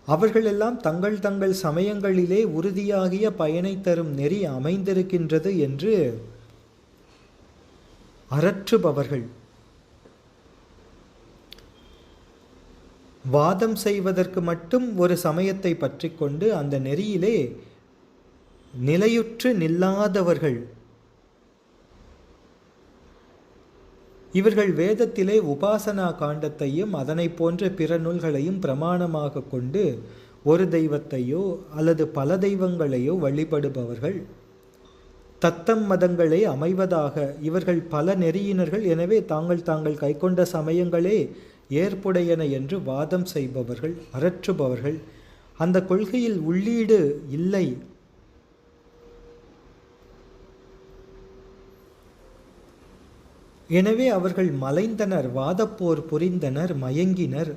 அவர்களெல்லாம் தங்கள் சமயங்களிலே உறுதியாகிய பயனை தரும் நெறி அமைந்திருக்கின்றது என்று அரற்றுபவர்கள். வாதம் செய்வதற்கு மட்டும் ஒரு சமயத்தை பற்றி கொண்டு அந்த நெறியிலே நிலையுற்று நில்லாதவர்கள். இவர்கள் வேதத்திலே உபாசனா காண்டத்தையும் அதனை போன்ற பிற நூல்களையும் பிரமாணமாக கொண்டு ஒரு தெய்வத்தையோ அல்லது பல தெய்வங்களையோ வழிபடுபவர்கள். தத்தம் மதங்களே அமைவதாக இவர்கள் பல நெறியினர்கள். எனவே தாங்கள் கைக்கொண்ட சமயங்களே ஏற்புடையன என்று வாதம் செய்பவர்கள், அரற்றுபவர்கள். அந்த கொள்கையில் உள்ளீடு இல்லை. எனவே அவர்கள் மலைந்தனர், வாதப்போர் புரிந்தனர், மயங்கினர்.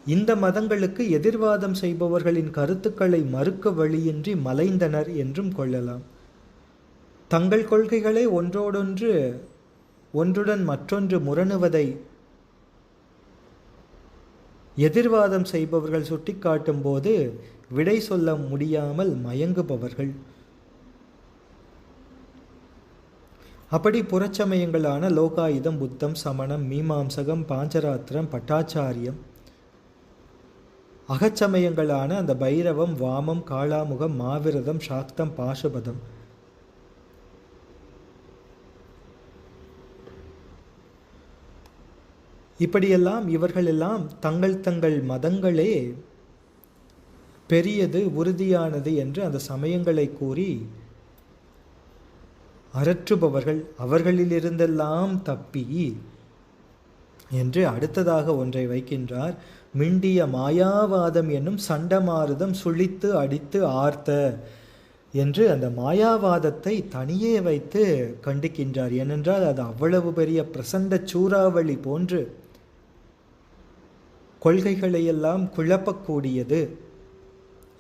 இந்த மதங்களுக்கு எதிர்வாதம் செய்பவர்களின் கருத்துக்களை மறுக்க வழியின்றி மலைந்தனர் என்றும் கொள்ளலாம். தங்கள் கொள்கைகளை ஒன்றுடன் மற்றொன்று முரணுவதை எதிர்வாதம் செய்பவர்கள் சுட்டிக்காட்டும் போது விடை சொல்ல முடியாமல் மயங்குபவர்கள். அப்படி புறச்சமயங்களான லோகாயுதம், புத்தம், சமணம், மீமாம்சகம், பாஞ்சராத்திரம், பட்டாச்சாரியம் அகச்சமயங்களான அந்த பைரவம், வாமம், காளாமுகம், மாவிரதம், சாக்தம், பாசுபதம், இப்படியெல்லாம் இவர்களெல்லாம் தங்கள் தங்கள் மதங்களே பெரியது, உறுதியானது என்று அந்த சமயங்களை கூறி அரற்றுபவர்கள், அவர்களிலிருந்தெல்லாம் தப்பி என்று அடுத்ததாக ஒன்றை வைக்கின்றார். மிண்டிய மாயாவாதம் என்னும் சண்டமாருதம் சுழித்து அடித்து ஆர்த்த என்று அந்த மாயாவாதத்தை தனியே வைத்து கண்டிக்கின்றார். ஏனென்றால் அது அவ்வளவு பெரிய பிரசண்ட சூறாவளி போன்று கொள்கைகளையெல்லாம் குழப்பக்கூடியது.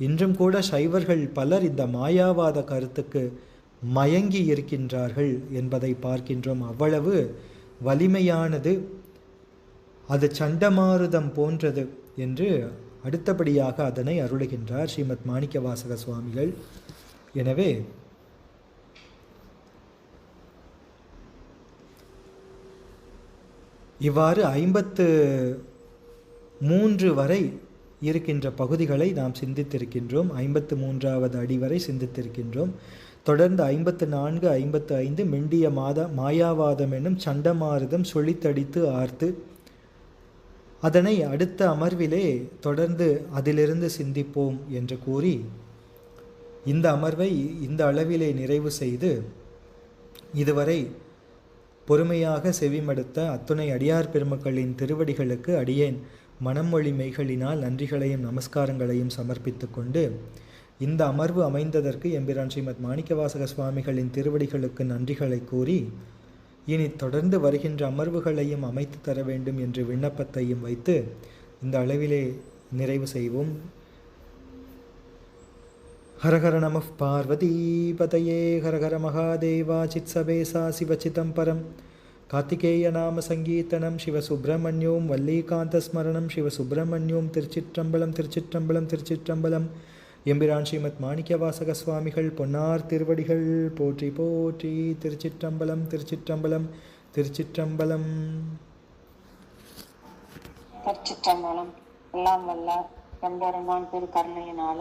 இன்றும் கூட சைவர்கள் பலர் இந்த மாயாவாத கருத்துக்கு மயங்கி இருக்கின்றார்கள் என்பதை பார்க்கின்றோம். அவ்வளவு வலிமையானது, அது சண்டமாருதம் போன்றது என்று அடுத்தபடியாக அதனை அருளுகின்றார் ஸ்ரீமத் மாணிக்கவாசக சுவாமிகள். எனவே இவ்வாறு 53 வரை இருக்கின்ற பகுதிகளை நாம் சிந்தித்திருக்கின்றோம். 53வது அடி வரை சிந்தித்திருக்கின்றோம். தொடர்ந்து 54, 55 மிண்டிய மாயாவாதம் என்னும் சண்டமாருதம் சொலித்தடித்து ஆர்த்து, அதனை அடுத்த அமர்விலே தொடர்ந்து அதிலிருந்து சிந்திப்போம் என்று கூறி இந்த அமர்வை இந்த அளவிலே நிறைவு செய்து, இதுவரை பொறுமையாக செவிமடுத்த அத்துணை அடியார் பெருமக்களின் திருவடிகளுக்கு அடியேன் மனமொழி மெய்களினால் நன்றிகளையும் நமஸ்காரங்களையும் சமர்ப்பித்து கொண்டு, இந்த அமர்வு அமைந்ததற்கு எம்பிரான் ஸ்ரீமத் மாணிக்கவாசக சுவாமிகளின் திருவடிகளுக்கு நன்றிகளை கூறி, இனி தொடர்ந்து வருகின்ற அமர்வுகளையும் அமைத்து தர வேண்டும் என்று விண்ணப்பத்தையும் வைத்து இந்த அளவிலே நிறைவு செய்வோம். ஹரஹர நம பார்வதி பதையே ஹரஹர மகாதேவா சித்சபேசா சிவசிதம்பரம் கார்த்திகேய நாம சங்கீர்த்தனம் சிவசுப்பிரமணியோம் வல்லிகாந்த ஸ்மரணம் சிவசுப்பிரமணியோம். திருச்சிற்றம்பலம் திருச்சிற்றம்பலம் திருச்சிற்றம்பலம். எம்பிரான் ஸ்ரீமத் மாணிக்கவாசக சுவாமிகள் பொன்னார் திருவடிகள் போற்றி போற்றி. திருச்சிற்றம்பலம் திருச்சிற்றம்பலம் திருச்சிற்றம்பலம் திருச்சிற்றம்பலம். எல்லாம் வல்ல எம்பெருமான் திரு கருணையினாலும்